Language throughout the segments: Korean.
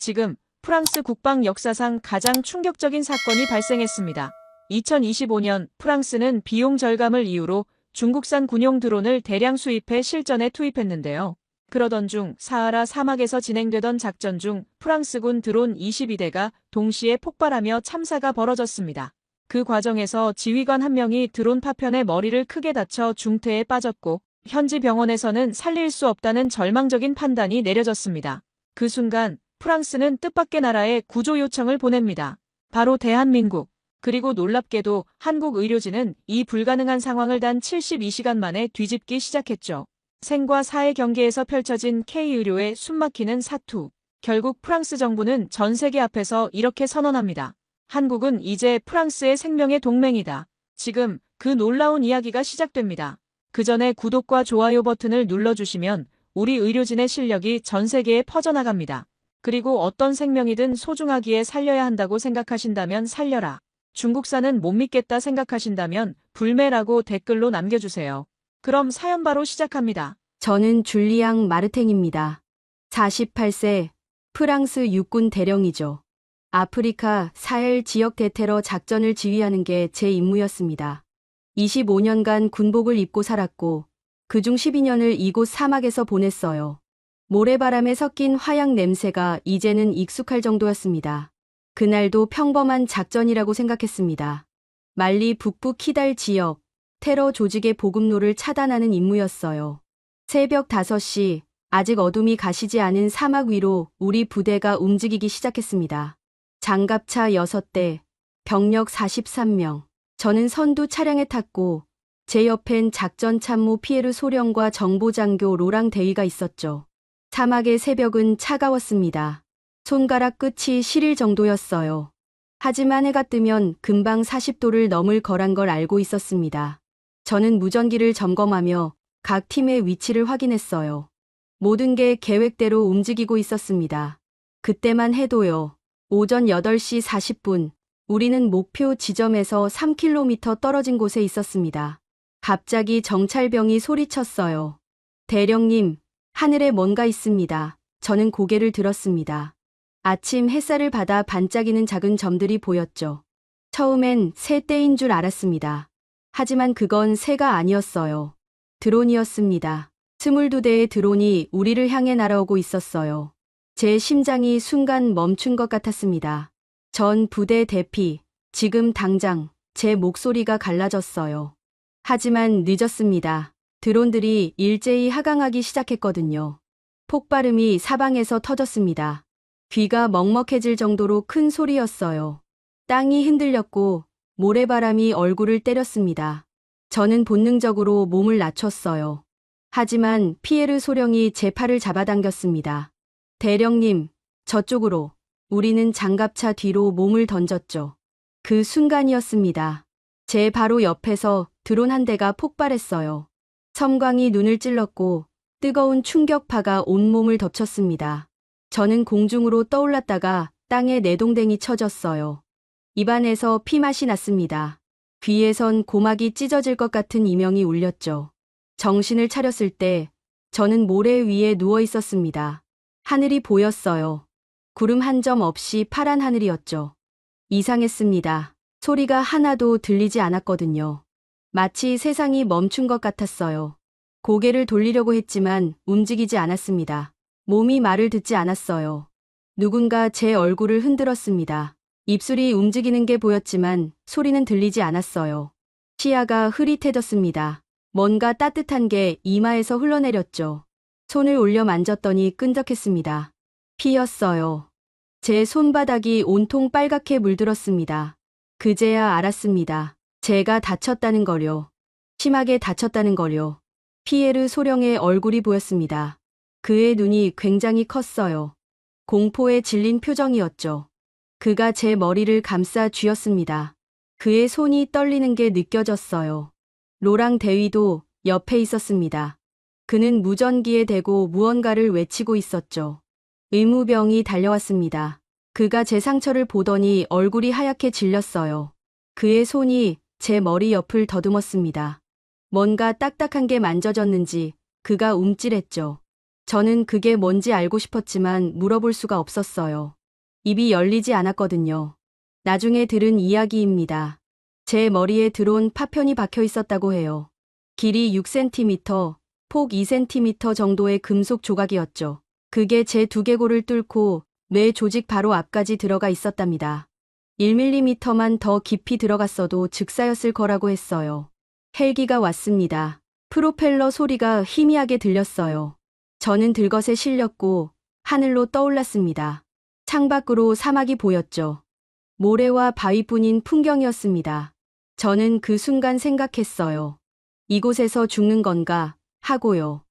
지금 프랑스 국방 역사상 가장 충격적인 사건이 발생했습니다. 2025년 프랑스는 비용 절감을 이유로 중국산 군용 드론을 대량 수입해 실전에 투입했는데요. 그러던 중 사하라 사막에서 진행되던 작전 중 프랑스군 드론 22대가 동시에 폭발하며 참사가 벌어졌습니다. 그 과정에서 지휘관 한 명이 드론 파편에 머리를 크게 다쳐 중태에 빠졌고 현지 병원에서는 살릴 수 없다는 절망적인 판단이 내려졌습니다. 그 순간 프랑스는 뜻밖의 나라에 구조 요청을 보냅니다. 바로 대한민국. 그리고 놀랍게도 한국 의료진은 이 불가능한 상황을 단 72시간 만에 뒤집기 시작했죠. 생과 사의 경계에서 펼쳐진 K의료의 숨막히는 사투. 결국 프랑스 정부는 전 세계 앞에서 이렇게 선언합니다. 한국은 이제 프랑스의 생명의 동맹이다. 지금 그 놀라운 이야기가 시작됩니다. 그 전에 구독과 좋아요 버튼을 눌러주시면 우리 의료진의 실력이 전 세계에 퍼져나갑니다. 그리고 어떤 생명이든 소중하기에 살려야 한다고 생각하신다면 살려라. 중국산은 못 믿겠다 생각하신다면 불매라고 댓글로 남겨주세요. 그럼 사연 바로 시작합니다. 저는 줄리앙 마르탱입니다. 48세, 프랑스 육군 대령이죠. 아프리카 사헬 지역 대테러 작전을 지휘하는 게 제 임무였습니다. 25년간 군복을 입고 살았고 그중 12년을 이곳 사막에서 보냈어요. 모래바람에 섞인 화약 냄새가 이제는 익숙할 정도였습니다. 그날도 평범한 작전이라고 생각했습니다. 말리 북부 키달 지역, 테러 조직의 보급로를 차단하는 임무였어요. 새벽 5시, 아직 어둠이 가시지 않은 사막 위로 우리 부대가 움직이기 시작했습니다. 장갑차 6대, 병력 43명. 저는 선두 차량에 탔고 제 옆엔 작전 참모 피에르 소령과 정보장교 로랑 대위가 있었죠. 사막의 새벽은 차가웠습니다. 손가락 끝이 시릴 정도였어요. 하지만 해가 뜨면 금방 40도를 넘을 거란 걸 알고 있었습니다. 저는 무전기를 점검하며 각 팀의 위치를 확인했어요. 모든 게 계획대로 움직이고 있었습니다. 그때만 해도요. 오전 8시 40분, 우리는 목표 지점에서 3km 떨어진 곳에 있었습니다. 갑자기 정찰병이 소리쳤어요. 대령님, 하늘에 뭔가 있습니다. 저는 고개를 들었습니다. 아침 햇살을 받아 반짝이는 작은 점들이 보였죠. 처음엔 새떼인 줄 알았습니다. 하지만 그건 새가 아니었어요. 드론이었습니다. 22대의 드론이 우리를 향해 날아오고 있었어요. 제 심장이 순간 멈춘 것 같았습니다. 전 부대 대피, 지금 당장 제 목소리가 갈라졌어요. 하지만 늦었습니다. 드론들이 일제히 하강하기 시작했거든요. 폭발음이 사방에서 터졌습니다. 귀가 먹먹해질 정도로 큰 소리였어요. 땅이 흔들렸고 모래바람이 얼굴을 때렸습니다. 저는 본능적으로 몸을 낮췄어요. 하지만 피에르 소령이 제 팔을 잡아당겼습니다. 대령님, 저쪽으로. 우리는 장갑차 뒤로 몸을 던졌죠. 그 순간이었습니다. 제 바로 옆에서 드론 한 대가 폭발했어요. 섬광이 눈을 찔렀고 뜨거운 충격파가 온몸을 덮쳤습니다. 저는 공중으로 떠올랐다가 땅에 내동댕이 쳐졌어요. 입안에서 피맛이 났습니다. 귀에선 고막이 찢어질 것 같은 이명이 울렸죠. 정신을 차렸을 때 저는 모래 위에 누워 있었습니다. 하늘이 보였어요. 구름 한 점 없이 파란 하늘이었죠. 이상했습니다. 소리가 하나도 들리지 않았거든요. 마치 세상이 멈춘 것 같았어요. 고개를 돌리려고 했지만 움직이지 않았습니다. 몸이 말을 듣지 않았어요. 누군가 제 얼굴을 흔들었습니다. 입술이 움직이는 게 보였지만 소리는 들리지 않았어요. 시야가 흐릿해졌습니다. 뭔가 따뜻한 게 이마에서 흘러내렸죠. 손을 올려 만졌더니 끈적했습니다. 피였어요. 제 손바닥이 온통 빨갛게 물들었습니다. 그제야 알았습니다. 제가 다쳤다는 거요. 심하게 다쳤다는 거요. 피에르 소령의 얼굴이 보였습니다. 그의 눈이 굉장히 컸어요. 공포에 질린 표정이었죠. 그가 제 머리를 감싸 쥐었습니다. 그의 손이 떨리는 게 느껴졌어요. 로랑 대위도 옆에 있었습니다. 그는 무전기에 대고 무언가를 외치고 있었죠. 의무병이 달려왔습니다. 그가 제 상처를 보더니 얼굴이 하얗게 질렸어요. 그의 손이 제 머리 옆을 더듬었습니다. 뭔가 딱딱한 게 만져졌는지 그가 움찔했죠. 저는 그게 뭔지 알고 싶었지만 물어볼 수가 없었어요. 입이 열리지 않았거든요. 나중에 들은 이야기입니다. 제 머리에 드론 파편이 박혀 있었다고 해요. 길이 6cm, 폭 2cm 정도의 금속 조각이었죠. 그게 제 두개골을 뚫고 뇌 조직 바로 앞까지 들어가 있었답니다. 1mm만 더 깊이 들어갔어도 즉사였을 거라고 했어요. 헬기가 왔습니다. 프로펠러 소리가 희미하게 들렸어요. 저는 들것에 실렸고 하늘로 떠올랐습니다. 창밖으로 사막이 보였죠. 모래와 바위뿐인 풍경이었습니다. 저는 그 순간 생각했어요. 이곳에서 죽는 건가 하고요.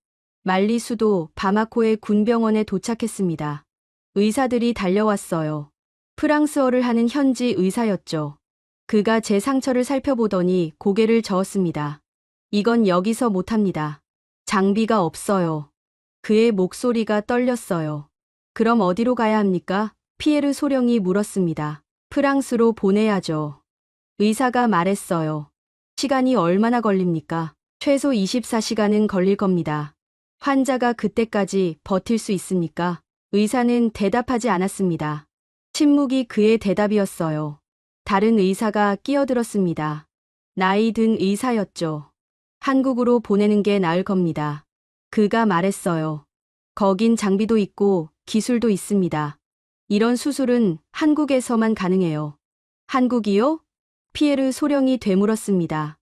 말리 수도 바마코의 군병원에 도착했습니다. 의사들이 달려왔어요. 프랑스어를 하는 현지 의사였죠. 그가 제 상처를 살펴보더니 고개를 저었습니다. 이건 여기서 못합니다. 장비가 없어요. 그의 목소리가 떨렸어요. 그럼 어디로 가야 합니까? 피에르 소령이 물었습니다. 프랑스로 보내야죠. 의사가 말했어요. 시간이 얼마나 걸립니까? 최소 24시간은 걸릴 겁니다. 환자가 그때까지 버틸 수 있습니까? 의사는 대답하지 않았습니다. 침묵이 그의 대답이었어요. 다른 의사가 끼어들었습니다. 나이 든 의사였죠. 한국으로 보내는 게 나을 겁니다. 그가 말했어요. 거긴 장비도 있고 기술도 있습니다. 이런 수술은 한국에서만 가능해요. 한국이요? 피에르 소령이 되물었습니다.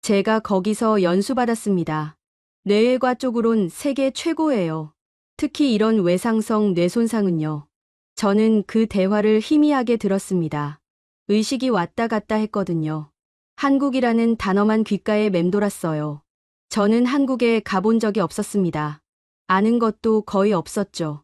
제가 거기서 연수받았습니다. 뇌외과 쪽으론 세계 최고예요. 특히 이런 외상성 뇌손상은요. 저는 그 대화를 희미하게 들었습니다. 의식이 왔다 갔다 했거든요. 한국이라는 단어만 귓가에 맴돌았어요. 저는 한국에 가본 적이 없었습니다. 아는 것도 거의 없었죠.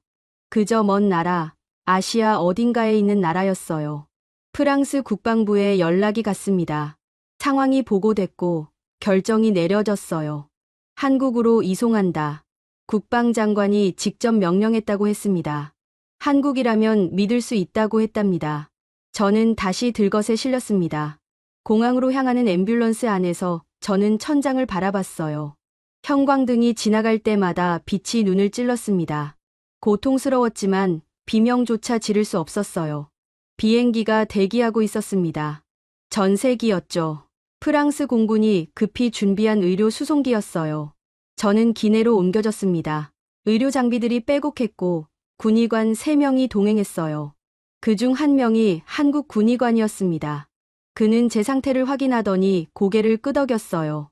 그저 먼 나라, 아시아 어딘가에 있는 나라였어요. 프랑스 국방부에 연락이 갔습니다. 상황이 보고됐고 결정이 내려졌어요. 한국으로 이송한다. 국방장관이 직접 명령했다고 했습니다. 한국이라면 믿을 수 있다고 했답니다. 저는 다시 들것에 실렸습니다. 공항으로 향하는 앰뷸런스 안에서 저는 천장을 바라봤어요. 형광등이 지나갈 때마다 빛이 눈을 찔렀습니다. 고통스러웠지만 비명조차 지를 수 없었어요. 비행기가 대기하고 있었습니다. 전세기였죠. 프랑스 공군이 급히 준비한 의료 수송기였어요. 저는 기내로 옮겨졌습니다. 의료 장비들이 빼곡했고 군의관 3명이 동행했어요. 그중 1명이 한국 군의관이었습니다. 그는 제 상태를 확인하더니 고개를 끄덕였어요.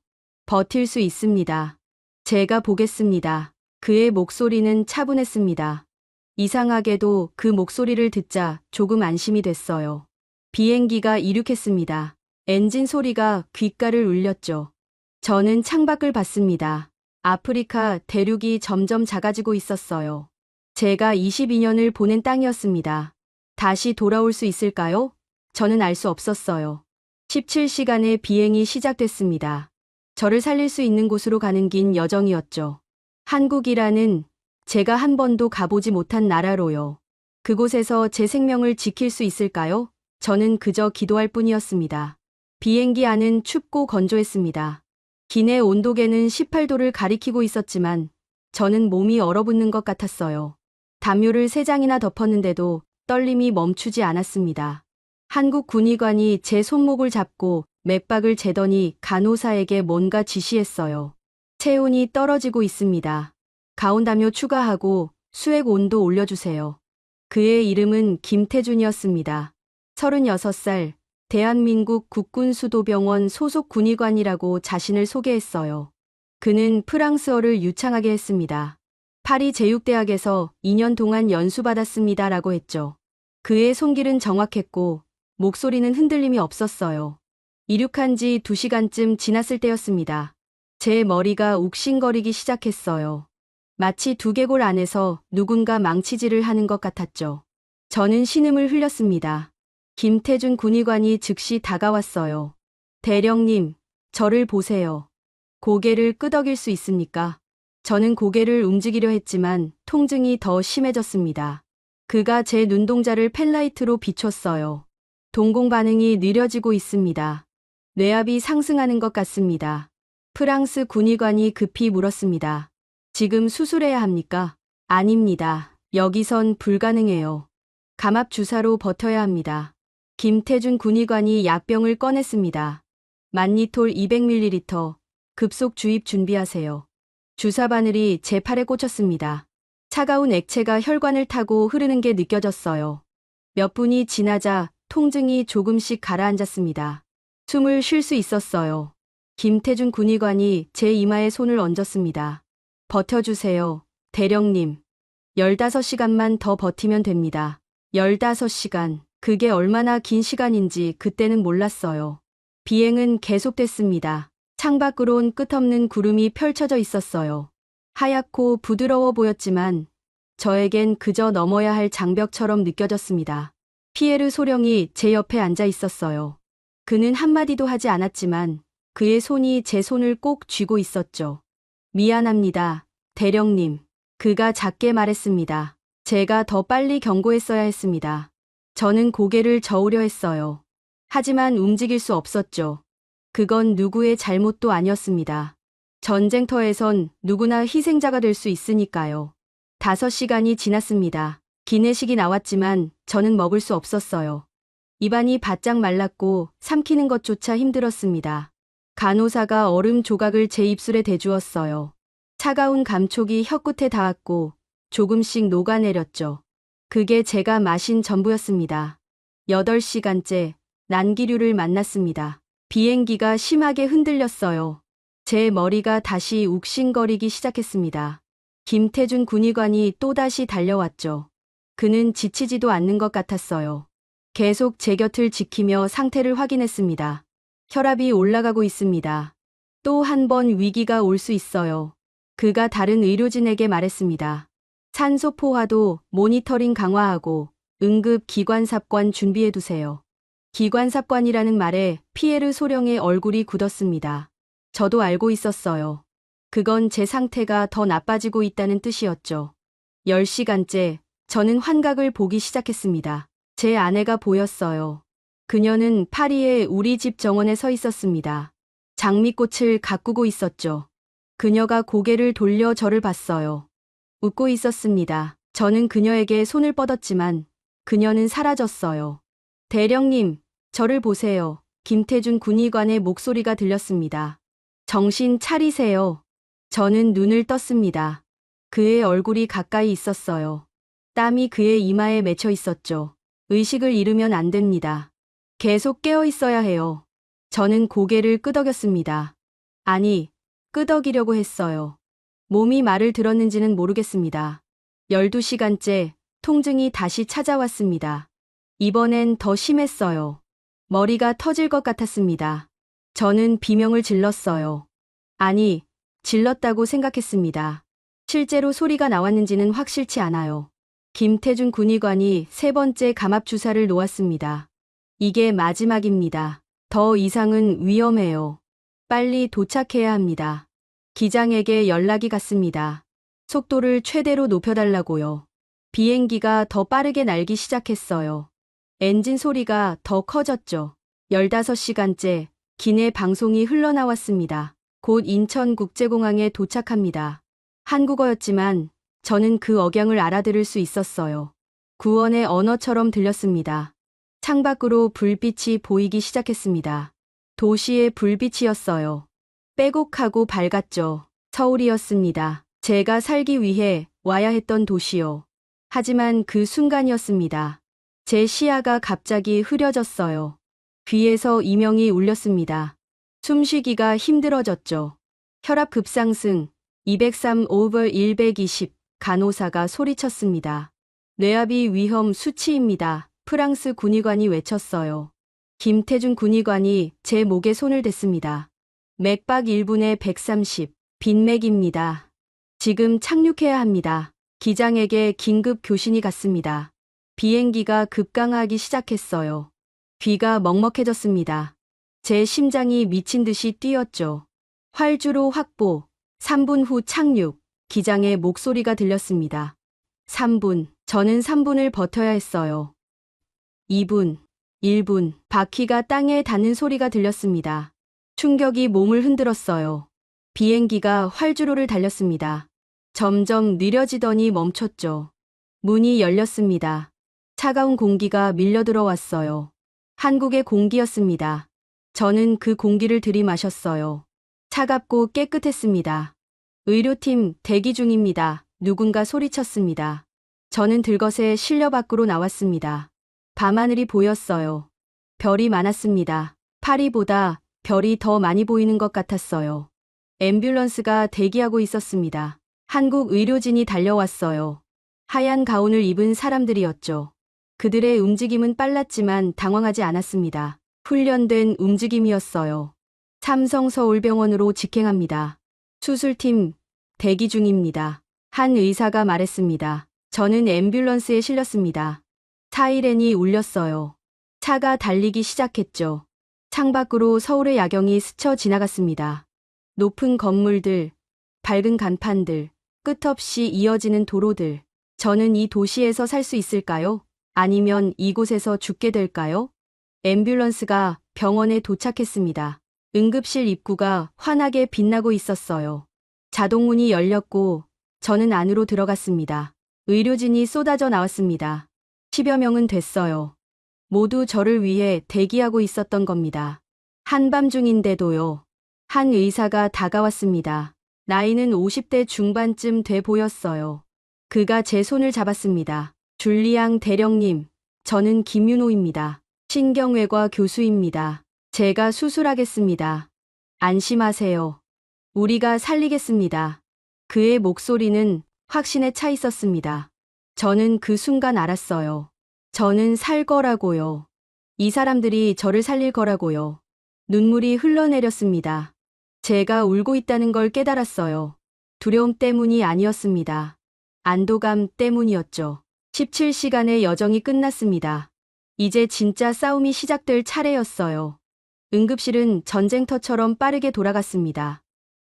버틸 수 있습니다. 제가 보겠습니다. 그의 목소리는 차분했습니다. 이상하게도 그 목소리를 듣자 조금 안심이 됐어요. 비행기가 이륙했습니다. 엔진 소리가 귓가를 울렸죠. 저는 창밖을 봤습니다. 아프리카 대륙이 점점 작아지고 있었어요. 제가 22년을 보낸 땅이었습니다. 다시 돌아올 수 있을까요? 저는 알 수 없었어요. 17시간의 비행이 시작됐습니다. 저를 살릴 수 있는 곳으로 가는 긴 여정이었죠. 한국이라는 제가 한 번도 가보지 못한 나라로요. 그곳에서 제 생명을 지킬 수 있을까요? 저는 그저 기도할 뿐이었습니다. 비행기 안은 춥고 건조했습니다. 기내 온도계는 18도를 가리키고 있었지만 저는 몸이 얼어붙는 것 같았어요. 담요를 3장이나 덮었는데도 떨림이 멈추지 않았습니다. 한국 군의관이 제 손목을 잡고 맥박을 재더니 간호사에게 뭔가 지시했어요. 체온이 떨어지고 있습니다. 가온 담요 추가하고 수액 온도 올려주세요. 그의 이름은 김태준이었습니다. 36살, 대한민국 국군수도병원 소속 군의관이라고 자신을 소개했어요. 그는 프랑스어를 유창하게 했습니다. 파리 제육대학에서 2년 동안 연수받았습니다라고 했죠. 그의 손길은 정확했고 목소리는 흔들림이 없었어요. 이륙한 지 2시간쯤 지났을 때였습니다. 제 머리가 욱신거리기 시작했어요. 마치 두개골 안에서 누군가 망치질을 하는 것 같았죠. 저는 신음을 흘렸습니다. 김태준 군의관이 즉시 다가왔어요. 대령님, 저를 보세요. 고개를 끄덕일 수 있습니까? 저는 고개를 움직이려 했지만 통증이 더 심해졌습니다. 그가 제 눈동자를 펜라이트로 비췄어요. 동공 반응이 느려지고 있습니다. 뇌압이 상승하는 것 같습니다. 프랑스 군의관이 급히 물었습니다. 지금 수술해야 합니까? 아닙니다. 여기선 불가능해요. 감압 주사로 버텨야 합니다. 김태준 군의관이 약병을 꺼냈습니다. 만니톨 200ml, 급속 주입 준비하세요. 주사 바늘이 제 팔에 꽂혔습니다. 차가운 액체가 혈관을 타고 흐르는 게 느껴졌어요. 몇 분이 지나자 통증이 조금씩 가라앉았습니다. 숨을 쉴 수 있었어요. 김태준 군의관이 제 이마에 손을 얹었습니다. 버텨주세요, 대령님. 15시간만 더 버티면 됩니다. 15시간. 그게 얼마나 긴 시간인지 그때는 몰랐어요. 비행은 계속됐습니다. 창밖으론 끝없는 구름이 펼쳐져 있었어요. 하얗고 부드러워 보였지만 저에겐 그저 넘어야 할 장벽처럼 느껴졌습니다. 피에르 소령이 제 옆에 앉아 있었어요. 그는 한마디도 하지 않았지만 그의 손이 제 손을 꼭 쥐고 있었죠. 미안합니다, 대령님. 그가 작게 말했습니다. 제가 더 빨리 경고했어야 했습니다. 저는 고개를 저으려 했어요. 하지만 움직일 수 없었죠. 그건 누구의 잘못도 아니었습니다. 전쟁터에선 누구나 희생자가 될 수 있으니까요. 5시간이 지났습니다. 기내식이 나왔지만 저는 먹을 수 없었어요. 입안이 바짝 말랐고 삼키는 것조차 힘들었습니다. 간호사가 얼음 조각을 제 입술에 대주었어요. 차가운 감촉이 혀끝에 닿았고 조금씩 녹아내렸죠. 그게 제가 마신 전부였습니다. 8시간째 난기류를 만났습니다. 비행기가 심하게 흔들렸어요. 제 머리가 다시 욱신거리기 시작했습니다. 김태준 군의관이 또다시 달려왔죠. 그는 지치지도 않는 것 같았어요. 계속 제 곁을 지키며 상태를 확인했습니다. 혈압이 올라가고 있습니다. 또 한 번 위기가 올 수 있어요. 그가 다른 의료진에게 말했습니다. 산소 포화도 모니터링 강화하고 응급 기관삽관 준비해두세요. 기관삽관이라는 말에 피에르 소령의 얼굴이 굳었습니다. 저도 알고 있었어요. 그건 제 상태가 더 나빠지고 있다는 뜻이었죠. 10시간째 저는 환각을 보기 시작했습니다. 제 아내가 보였어요. 그녀는 파리의 우리 집 정원에 서 있었습니다. 장미꽃을 가꾸고 있었죠. 그녀가 고개를 돌려 저를 봤어요. 웃고 있었습니다. 저는 그녀에게 손을 뻗었지만 그녀는 사라졌어요. 대령님, 저를 보세요. 김태준 군의관의 목소리가 들렸습니다. 정신 차리세요. 저는 눈을 떴습니다. 그의 얼굴이 가까이 있었어요. 땀이 그의 이마에 맺혀 있었죠. 의식을 잃으면 안 됩니다. 계속 깨어 있어야 해요. 저는 고개를 끄덕였습니다. 아니, 끄덕이려고 했어요. 몸이 말을 들었는지는 모르겠습니다. 12시간째 통증이 다시 찾아왔습니다. 이번엔 더 심했어요. 머리가 터질 것 같았습니다. 저는 비명을 질렀어요. 아니, 질렀다고 생각했습니다. 실제로 소리가 나왔는지는 확실치 않아요. 김태준 군의관이 3번째 감압 주사를 놓았습니다. 이게 마지막입니다. 더 이상은 위험해요. 빨리 도착해야 합니다. 기장에게 연락이 갔습니다. 속도를 최대로 높여달라고요. 비행기가 더 빠르게 날기 시작했어요. 엔진 소리가 더 커졌죠. 15시간째 기내 방송이 흘러나왔습니다. 곧 인천국제공항에 도착합니다. 한국어였지만 저는 그 억양을 알아들을 수 있었어요. 구원의 언어처럼 들렸습니다. 창밖으로 불빛이 보이기 시작했습니다. 도시의 불빛이었어요. 빼곡하고 밝았죠. 서울이었습니다. 제가 살기 위해 와야 했던 도시요. 하지만 그 순간이었습니다. 제 시야가 갑자기 흐려졌어요. 귀에서 이명이 울렸습니다. 숨쉬기가 힘들어졌죠. 혈압 급상승, 203/120, 간호사가 소리쳤습니다. 뇌압이 위험 수치입니다. 프랑스 군의관이 외쳤어요. 김태준 군의관이 제 목에 손을 댔습니다. 맥박 1분에 130, 빈맥입니다. 지금 착륙해야 합니다. 기장에게 긴급 교신이 갔습니다. 비행기가 급강하기 시작했어요. 귀가 먹먹해졌습니다. 제 심장이 미친 듯이 뛰었죠. 활주로 확보, 3분 후 착륙, 기장의 목소리가 들렸습니다. 3분, 저는 3분을 버텨야 했어요. 2분, 1분, 바퀴가 땅에 닿는 소리가 들렸습니다. 충격이 몸을 흔들었어요. 비행기가 활주로를 달렸습니다. 점점 느려지더니 멈췄죠. 문이 열렸습니다. 차가운 공기가 밀려 들어왔어요. 한국의 공기였습니다. 저는 그 공기를 들이마셨어요. 차갑고 깨끗했습니다. 의료팀 대기 중입니다. 누군가 소리쳤습니다. 저는 들것에 실려 밖으로 나왔습니다. 밤하늘이 보였어요. 별이 많았습니다. 파리보다 별이 더 많이 보이는 것 같았어요. 앰뷸런스가 대기하고 있었습니다. 한국 의료진이 달려왔어요. 하얀 가운을 입은 사람들이었죠. 그들의 움직임은 빨랐지만 당황하지 않았습니다. 훈련된 움직임이었어요. 삼성서울병원으로 직행합니다. 수술팀 대기 중입니다. 한 의사가 말했습니다. 저는 앰뷸런스에 실렸습니다. 사이렌이 울렸어요. 차가 달리기 시작했죠. 창밖으로 서울의 야경이 스쳐 지나갔습니다. 높은 건물들, 밝은 간판들, 끝없이 이어지는 도로들. 저는 이 도시에서 살 수 있을까요? 아니면 이곳에서 죽게 될까요? 앰뷸런스가 병원에 도착했습니다. 응급실 입구가 환하게 빛나고 있었어요. 자동문이 열렸고 저는 안으로 들어갔습니다. 의료진이 쏟아져 나왔습니다. 10여 명은 됐어요. 모두 저를 위해 대기하고 있었던 겁니다. 한밤중인데도요. 한 의사가 다가왔습니다. 나이는 50대 중반쯤 돼 보였어요. 그가 제 손을 잡았습니다. 줄리앙 대령님, 저는 김윤호입니다. 신경외과 교수입니다. 제가 수술하겠습니다. 안심하세요. 우리가 살리겠습니다. 그의 목소리는 확신에 차 있었습니다. 저는 그 순간 알았어요. 저는 살 거라고요. 이 사람들이 저를 살릴 거라고요. 눈물이 흘러내렸습니다. 제가 울고 있다는 걸 깨달았어요. 두려움 때문이 아니었습니다. 안도감 때문이었죠. 17시간의 여정이 끝났습니다. 이제 진짜 싸움이 시작될 차례였어요. 응급실은 전쟁터처럼 빠르게 돌아갔습니다.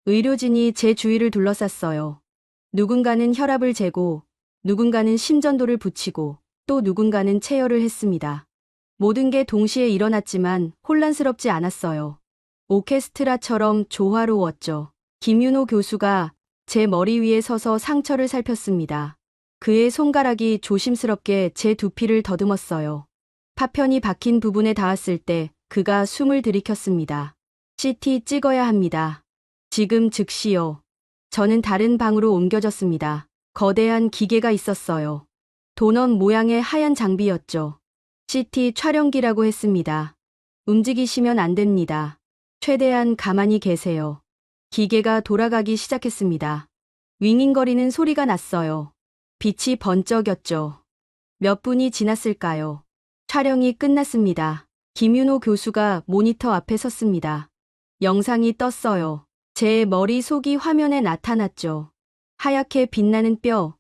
의료진이 제 주위를 둘러쌌어요. 누군가는 혈압을 재고, 누군가는 심전도를 붙이고, 또 누군가는 체열을 했습니다. 모든 게 동시에 일어났지만 혼란스럽지 않았어요. 오케스트라처럼 조화로웠죠. 김윤호 교수가 제 머리 위에 서서 상처를 살폈습니다. 그의 손가락이 조심스럽게 제 두피를 더듬었어요. 파편이 박힌 부분에 닿았을 때 그가 숨을 들이켰습니다. CT 찍어야 합니다. 지금 즉시요. 저는 다른 방으로 옮겨졌습니다. 거대한 기계가 있었어요. 도넛 모양의 하얀 장비였죠. CT 촬영기라고 했습니다. 움직이시면 안 됩니다. 최대한 가만히 계세요. 기계가 돌아가기 시작했습니다. 윙윙거리는 소리가 났어요. 빛이 번쩍였죠. 몇 분이 지났을까요? 촬영이 끝났습니다. 김윤호 교수가 모니터 앞에 섰습니다. 영상이 떴어요. 제 머릿속이 화면에 나타났죠. 하얗게 빛나는 뼈,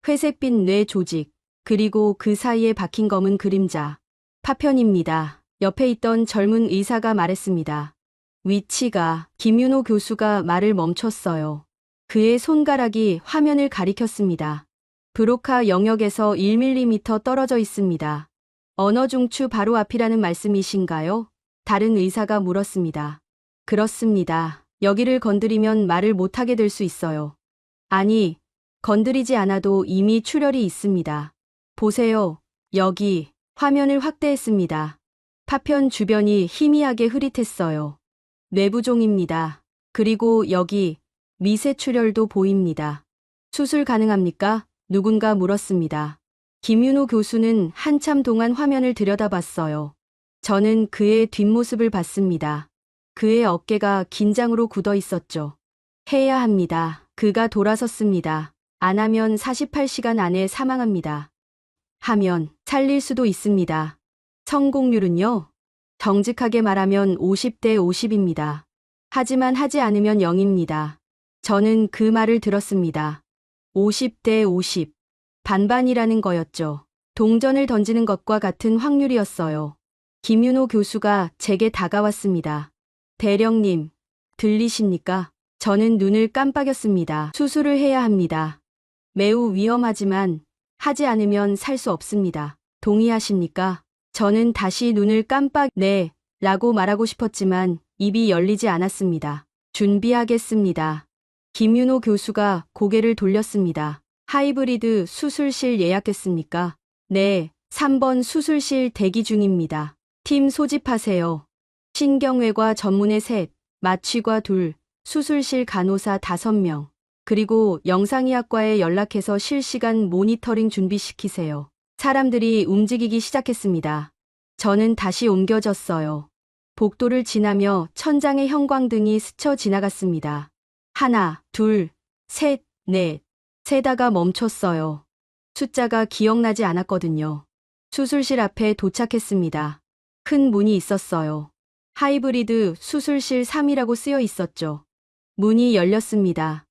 회색빛 뇌 조직, 그리고 그 사이에 박힌 검은 그림자. 파편입니다. 옆에 있던 젊은 의사가 말했습니다. 위치가. 김윤호 교수가 말을 멈췄어요. 그의 손가락이 화면을 가리켰습니다. 브로카 영역에서 1mm 떨어져 있습니다. 언어 중추 바로 앞이라는 말씀이신가요? 다른 의사가 물었습니다. 그렇습니다. 여기를 건드리면 말을 못하게 될 수 있어요. 아니, 건드리지 않아도 이미 출혈이 있습니다. 보세요. 여기. 화면을 확대했습니다. 파편 주변이 희미하게 흐릿했어요. 뇌부종입니다. 그리고 여기 미세 출혈도 보입니다. 수술 가능합니까? 누군가 물었습니다. 김윤호 교수는 한참 동안 화면을 들여다봤어요. 저는 그의 뒷모습을 봤습니다. 그의 어깨가 긴장으로 굳어 있었죠. 해야 합니다. 그가 돌아섰습니다. 안 하면 48시간 안에 사망합니다. 하면 살릴 수도 있습니다. 성공률은요? 정직하게 말하면 50대 50입니다. 하지만 하지 않으면 0입니다. 저는 그 말을 들었습니다. 50대 50. 반반이라는 거였죠. 동전을 던지는 것과 같은 확률이었어요. 김윤호 교수가 제게 다가왔습니다. 대령님, 들리십니까? 저는 눈을 깜빡였습니다. 수술을 해야 합니다. 매우 위험하지만 하지 않으면 살 수 없습니다. 동의하십니까? 저는 다시 눈을 네, 라고 말하고 싶었지만 입이 열리지 않았습니다. 준비하겠습니다. 김윤호 교수가 고개를 돌렸습니다. 하이브리드 수술실 예약했습니까? 네, 3번 수술실 대기 중입니다. 팀 소집하세요. 신경외과 전문의 셋, 마취과 둘, 수술실 간호사 5명, 그리고 영상의학과에 연락해서 실시간 모니터링 준비시키세요. 사람들이 움직이기 시작했습니다. 저는 다시 옮겨졌어요. 복도를 지나며 천장의 형광등이 스쳐 지나갔습니다. 하나, 둘, 셋, 넷. 세다가 멈췄어요. 숫자가 기억나지 않았거든요. 수술실 앞에 도착했습니다. 큰 문이 있었어요. 하이브리드 수술실 3이라고 쓰여 있었죠. 문이 열렸습니다.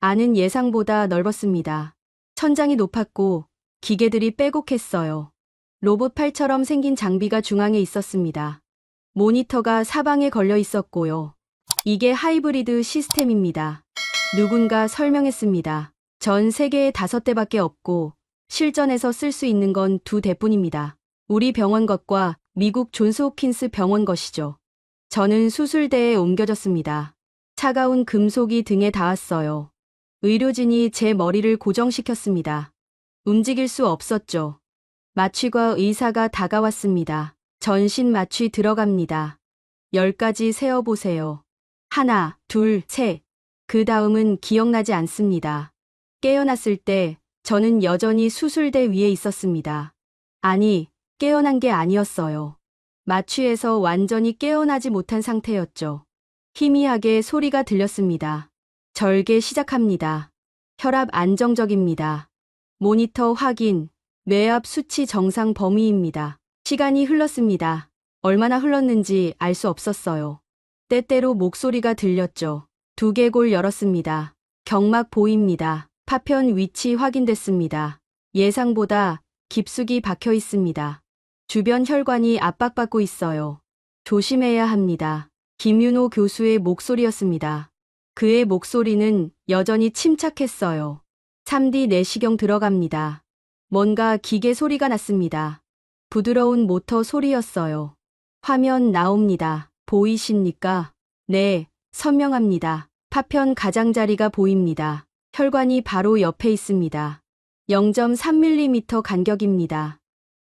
안은 예상보다 넓었습니다. 천장이 높았고 기계들이 빼곡했어요. 로봇팔처럼 생긴 장비가 중앙에 있었습니다. 모니터가 사방에 걸려 있었고요. 이게 하이브리드 시스템입니다. 누군가 설명했습니다. 전 세계에 5대밖에 없고 실전에서 쓸 수 있는 건 2대뿐입니다. 우리 병원 것과 미국 존스홉킨스 병원 것이죠. 저는 수술대에 옮겨졌습니다. 차가운 금속이 등에 닿았어요. 의료진이 제 머리를 고정시켰습니다. 움직일 수 없었죠. 마취과 의사가 다가왔습니다. 전신 마취 들어갑니다. 10가지 세어보세요. 하나, 둘, 셋. 그 다음은 기억나지 않습니다. 깨어났을 때 저는 여전히 수술대 위에 있었습니다. 아니, 깨어난 게 아니었어요. 마취에서 완전히 깨어나지 못한 상태였죠. 희미하게 소리가 들렸습니다. 절개 시작합니다. 혈압 안정적입니다. 모니터 확인, 뇌압 수치 정상 범위입니다. 시간이 흘렀습니다. 얼마나 흘렀는지 알 수 없었어요. 때때로 목소리가 들렸죠. 두개골 열었습니다. 경막 보입니다. 파편 위치 확인됐습니다. 예상보다 깊숙이 박혀 있습니다. 주변 혈관이 압박받고 있어요. 조심해야 합니다. 김윤호 교수의 목소리였습니다. 그의 목소리는 여전히 침착했어요. 3D 내시경 들어갑니다. 뭔가 기계 소리가 났습니다. 부드러운 모터 소리였어요. 화면 나옵니다. 보이십니까? 네, 선명합니다. 파편 가장자리가 보입니다. 혈관이 바로 옆에 있습니다. 0.3mm 간격입니다.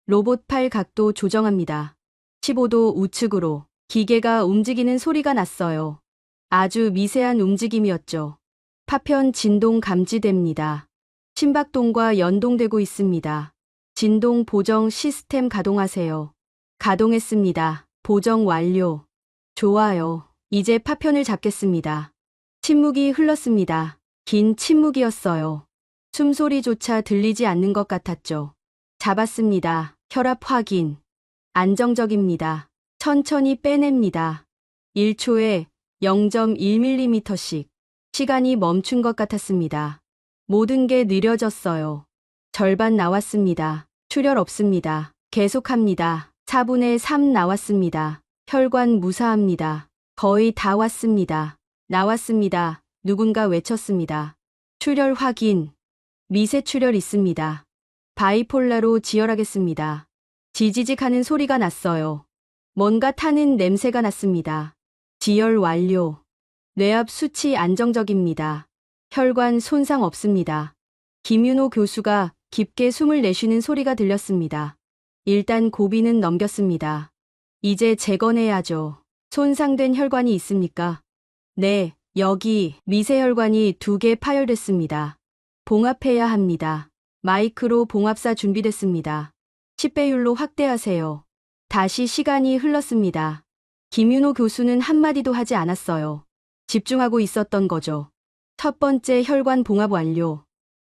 로봇팔 각도 조정합니다. 15도 우측으로. 기계가 움직이는 소리가 났어요. 아주 미세한 움직임이었죠. 파편 진동 감지됩니다. 심박동과 연동되고 있습니다. 진동 보정 시스템 가동하세요. 가동했습니다. 보정 완료. 좋아요. 이제 파편을 잡겠습니다. 침묵이 흘렀습니다. 긴 침묵이었어요. 숨소리조차 들리지 않는 것 같았죠. 잡았습니다. 혈압 확인. 안정적입니다. 천천히 빼냅니다. 1초에 0.1mm씩. 시간이 멈춘 것 같았습니다. 모든 게 느려졌어요. 절반 나왔습니다. 출혈 없습니다. 계속합니다. 4분의 3 나왔습니다. 혈관 무사합니다. 거의 다 왔습니다. 나왔습니다. 누군가 외쳤습니다. 출혈 확인. 미세 출혈 있습니다. 바이폴라로 지혈하겠습니다. 지지직 하는 소리가 났어요. 뭔가 타는 냄새가 났습니다. 지혈 완료. 뇌압 수치 안정적입니다. 혈관 손상 없습니다. 김윤호 교수가 깊게 숨을 내쉬는 소리가 들렸습니다. 일단 고비는 넘겼습니다. 이제 재건해야죠. 손상된 혈관이 있습니까? 네, 여기 미세혈관이 2개 파열됐습니다. 봉합해야 합니다. 마이크로 봉합사 준비됐습니다. 10배율로 확대하세요. 다시 시간이 흘렀습니다. 김윤호 교수는 한마디도 하지 않았어요. 집중하고 있었던 거죠. 첫 번째 혈관 봉합 완료.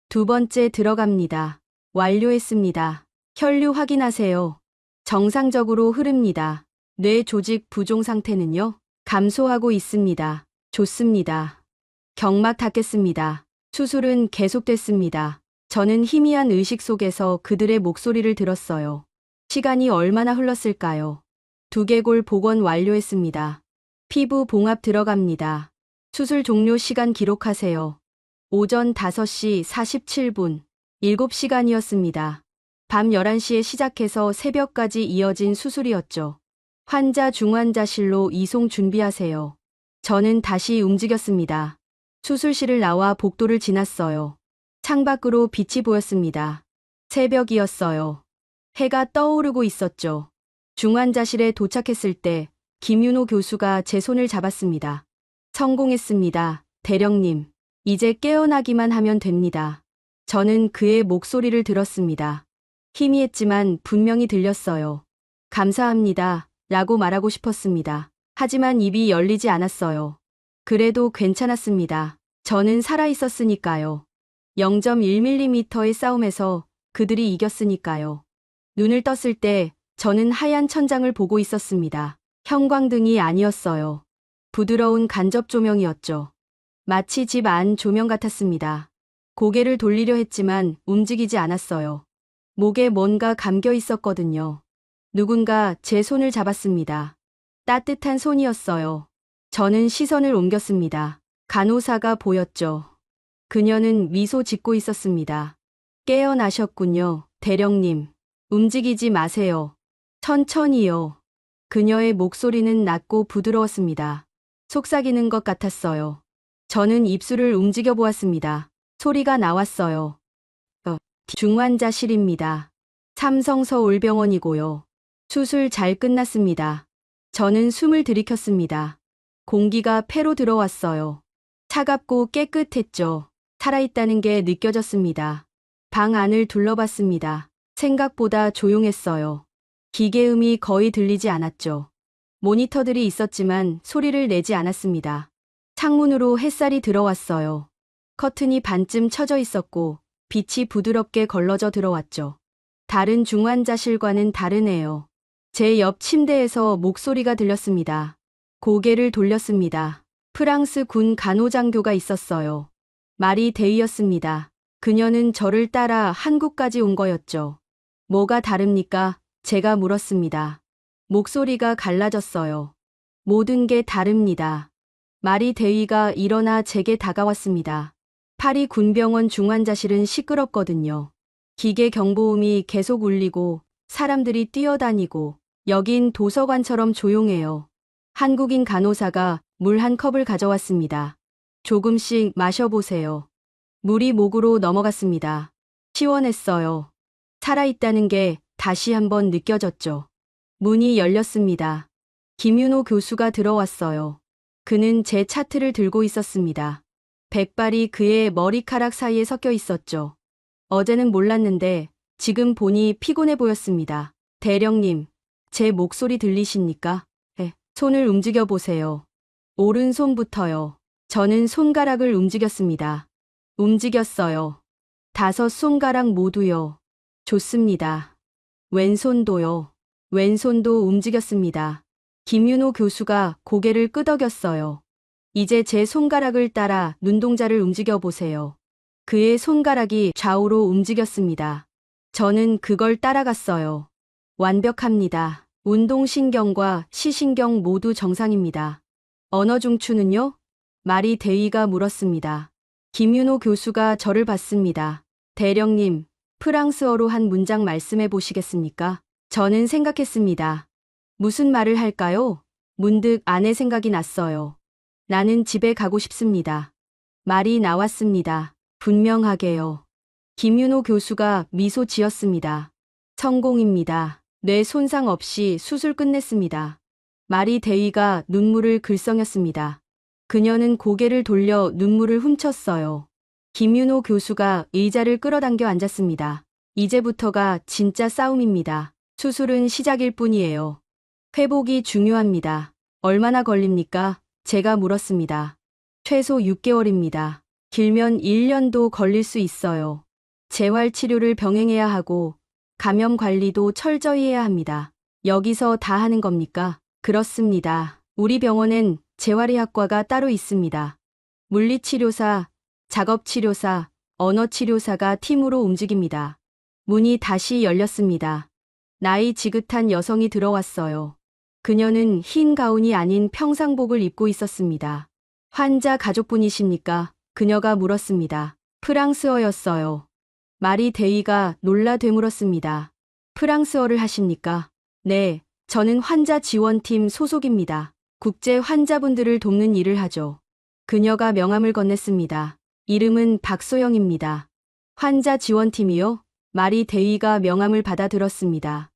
두 번째 들어갑니다. 완료했습니다. 혈류 확인하세요. 정상적으로 흐릅니다. 뇌 조직 부종 상태는요? 감소하고 있습니다. 좋습니다. 경막 닫겠습니다. 수술은 계속됐습니다. 저는 희미한 의식 속에서 그들의 목소리를 들었어요. 시간이 얼마나 흘렀을까요? 두개골 복원 완료했습니다. 피부 봉합 들어갑니다. 수술 종료 시간 기록하세요. 오전 5시 47분, 7시간이었습니다. 밤 11시에 시작해서 새벽까지 이어진 수술이었죠. 환자 중환자실로 이송 준비하세요. 저는 다시 움직였습니다. 수술실을 나와 복도를 지났어요. 창밖으로 빛이 보였습니다. 새벽이었어요. 해가 떠오르고 있었죠. 중환자실에 도착했을 때 김윤호 교수가 제 손을 잡았습니다. 성공했습니다. 대령님. 이제 깨어나기만 하면 됩니다. 저는 그의 목소리를 들었습니다. 희미했지만 분명히 들렸어요. 감사합니다. 라고 말하고 싶었습니다. 하지만 입이 열리지 않았어요. 그래도 괜찮았습니다. 저는 살아있었으니까요. 0.1mm의 싸움에서 그들이 이겼으니까요. 눈을 떴을 때 저는 하얀 천장을 보고 있었습니다. 형광등이 아니었어요. 부드러운 간접 조명이었죠. 마치 집 안 조명 같았습니다. 고개를 돌리려 했지만 움직이지 않았어요. 목에 뭔가 감겨 있었거든요. 누군가 제 손을 잡았습니다. 따뜻한 손이었어요. 저는 시선을 옮겼습니다. 간호사가 보였죠. 그녀는 미소 짓고 있었습니다. 깨어나셨군요, 대령님. 움직이지 마세요. 천천히요. 그녀의 목소리는 낮고 부드러웠습니다. 속삭이는 것 같았어요. 저는 입술을 움직여 보았습니다. 소리가 나왔어요. 중환자실입니다. 삼성서울병원이고요. 수술 잘 끝났습니다. 저는 숨을 들이켰습니다. 공기가 폐로 들어왔어요. 차갑고 깨끗했죠. 살아있다는 게 느껴졌습니다. 방 안을 둘러봤습니다. 생각보다 조용했어요. 기계음이 거의 들리지 않았죠. 모니터들이 있었지만 소리를 내지 않았습니다. 창문으로 햇살이 들어왔어요. 커튼이 반쯤 쳐져 있었고 빛이 부드럽게 걸러져 들어왔죠. 다른 중환자실과는 다르네요. 제 옆 침대에서 목소리가 들렸습니다. 고개를 돌렸습니다. 프랑스 군 간호장교가 있었어요. 말이 대위였습니다. 그녀는 저를 따라 한국까지 온 거였죠. 뭐가 다릅니까? 제가 물었습니다. 목소리가 갈라졌어요. 모든 게 다릅니다. 마리 대위가 일어나 제게 다가왔습니다. 파리 군병원 중환자실은 시끄럽거든요. 기계 경보음이 계속 울리고 사람들이 뛰어다니고 여긴 도서관처럼 조용해요. 한국인 간호사가 물 한 컵을 가져왔습니다. 조금씩 마셔보세요. 물이 목으로 넘어갔습니다. 시원했어요. 살아있다는 게 다시 한번 느껴졌죠. 문이 열렸습니다. 김윤호 교수가 들어왔어요. 그는 제 차트를 들고 있었습니다. 백발이 그의 머리카락 사이에 섞여 있었죠. 어제는 몰랐는데 지금 보니 피곤해 보였습니다. 대령님, 제 목소리 들리십니까? 손을 움직여 보세요. 오른손부터요. 저는 손가락을 움직였습니다. 움직였어요. 5 손가락 모두요. 좋습니다. 왼손도요. 왼손도 움직였습니다. 김윤호 교수가 고개를 끄덕였어요. 이제 제 손가락을 따라 눈동자를 움직여 보세요. 그의 손가락이 좌우로 움직였습니다. 저는 그걸 따라갔어요. 완벽합니다. 운동신경과 시신경 모두 정상입니다. 언어 중추는요? 마리 대위가 물었습니다. 김윤호 교수가 저를 봤습니다. 대령님, 프랑스어로 한 문장 말씀해 보시겠습니까? 저는 생각했습니다. 무슨 말을 할까요? 문득 아내 생각이 났어요. 나는 집에 가고 싶습니다. 말이 나왔습니다. 분명하게요. 김윤호 교수가 미소 지었습니다. 성공입니다. 뇌 손상 없이 수술 끝냈습니다. 마리 대위가 눈물을 글썽였습니다. 그녀는 고개를 돌려 눈물을 훔쳤어요. 김윤호 교수가 의자를 끌어당겨 앉았습니다. 이제부터가 진짜 싸움입니다. 수술은 시작일 뿐이에요. 회복이 중요합니다. 얼마나 걸립니까? 제가 물었습니다. 최소 6개월입니다. 길면 1년도 걸릴 수 있어요. 재활 치료를 병행해야 하고 감염 관리도 철저히 해야 합니다. 여기서 다 하는 겁니까? 그렇습니다. 우리 병원엔 재활의학과가 따로 있습니다. 물리치료사, 작업치료사, 언어치료사가 팀으로 움직입니다. 문이 다시 열렸습니다. 나이 지긋한 여성이 들어왔어요. 그녀는 흰 가운이 아닌 평상복을 입고 있었습니다. 환자 가족분이십니까? 그녀가 물었습니다. 프랑스어였어요. 마리 대위가 놀라 되물었습니다. 프랑스어를 하십니까? 네, 저는 환자 지원팀 소속입니다. 국제 환자분들을 돕는 일을 하죠. 그녀가 명함을 건넸습니다. 이름은 박소영입니다. 환자 지원팀이요? 말이 대위가 명함을 받아들었습니다.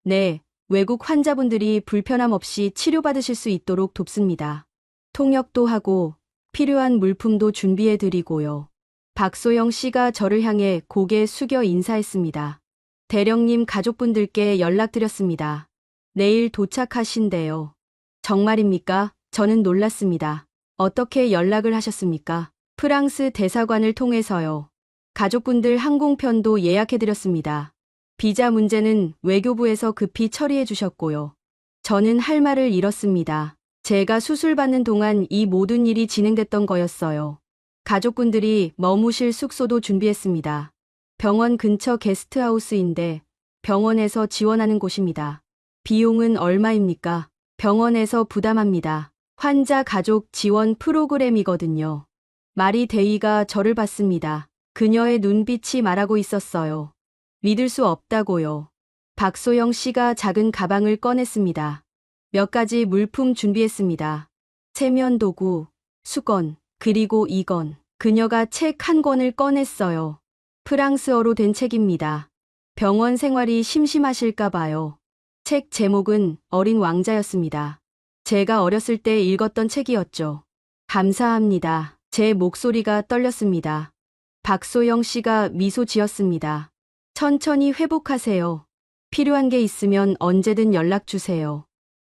네, 외국 환자분들이 불편함 없이 치료받으실 수 있도록 돕습니다. 통역도 하고 필요한 물품도 준비해드리고요. 박소영 씨가 저를 향해 고개 숙여 인사했습니다. 대령님 가족분들께 연락드렸습니다. 내일 도착하신대요. 정말입니까? 저는 놀랐습니다. 어떻게 연락을 하셨습니까? 프랑스 대사관을 통해서요. 가족분들 항공편도 예약해드렸습니다. 비자 문제는 외교부에서 급히 처리해 주셨고요. 저는 할 말을 잃었습니다. 제가 수술받는 동안 이 모든 일이 진행됐던 거였어요. 가족분들이 머무실 숙소도 준비했습니다. 병원 근처 게스트하우스인데 병원에서 지원하는 곳입니다. 비용은 얼마입니까? 병원에서 부담합니다. 환자 가족 지원 프로그램이거든요. 말이 대위가 저를 봤습니다. 그녀의 눈빛이 말하고 있었어요. 믿을 수 없다고요. 박소영 씨가 작은 가방을 꺼냈습니다. 몇 가지 물품 준비했습니다. 세면 도구, 수건, 그리고 이건. 그녀가 책 한 권을 꺼냈어요. 프랑스어로 된 책입니다. 병원 생활이 심심하실까 봐요. 책 제목은 어린 왕자였습니다. 제가 어렸을 때 읽었던 책이었죠. 감사합니다. 제 목소리가 떨렸습니다. 박소영 씨가 미소 지었습니다. 천천히 회복하세요. 필요한 게 있으면 언제든 연락 주세요.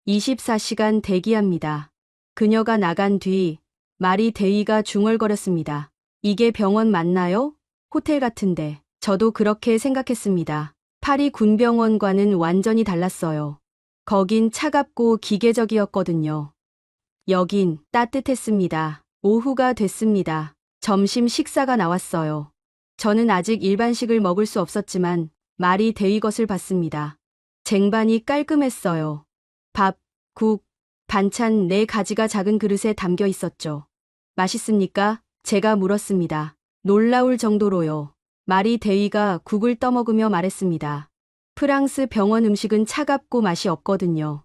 24시간 대기합니다. 그녀가 나간 뒤 말이 대위가 중얼거렸습니다. 이게 병원 맞나요? 호텔 같은데. 저도 그렇게 생각했습니다. 파리 군병원과는 완전히 달랐어요. 거긴 차갑고 기계적이었거든요. 여긴 따뜻했습니다. 오후가 됐습니다. 점심 식사가 나왔어요. 저는 아직 일반식을 먹을 수 없었지만 말이 대위 것을 봤습니다. 쟁반이 깔끔했어요. 밥, 국, 반찬 4가지가 작은 그릇에 담겨 있었죠. 맛있습니까? 제가 물었습니다. 놀라울 정도로요. 말이 대위가 국을 떠먹으며 말했습니다. 프랑스 병원 음식은 차갑고 맛이 없거든요.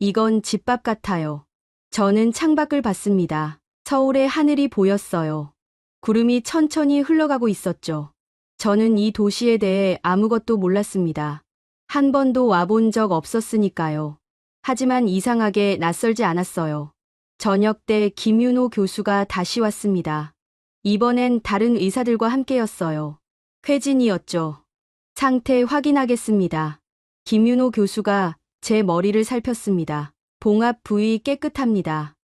이건 집밥 같아요. 저는 창밖을 봤습니다. 서울의 하늘이 보였어요. 구름이 천천히 흘러가고 있었죠. 저는 이 도시에 대해 아무것도 몰랐습니다. 한 번도 와본 적 없었으니까요. 하지만 이상하게 낯설지 않았어요. 저녁 때 김윤호 교수가 다시 왔습니다. 이번엔 다른 의사들과 함께였어요. 회진이었죠. 상태 확인하겠습니다. 김윤호 교수가 제 머리를 살폈습니다. 봉합 부위 깨끗합니다.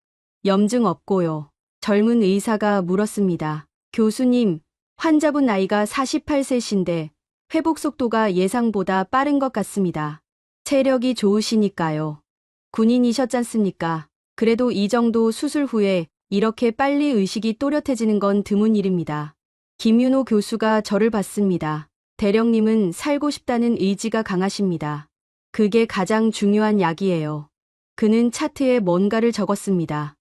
염증 없고요. 젊은 의사가 물었습니다. 교수님, 환자분 나이가 48세신데 회복 속도가 예상보다 빠른 것 같습니다. 체력이 좋으시니까요. 군인이셨잖습니까? 그래도 이 정도 수술 후에 이렇게 빨리 의식이 또렷해지는 건 드문 일입니다. 김윤호 교수가 저를 봤습니다. 대령님은 살고 싶다는 의지가 강하십니다. 그게 가장 중요한 약이에요. 그는 차트에 뭔가를 적었습니다.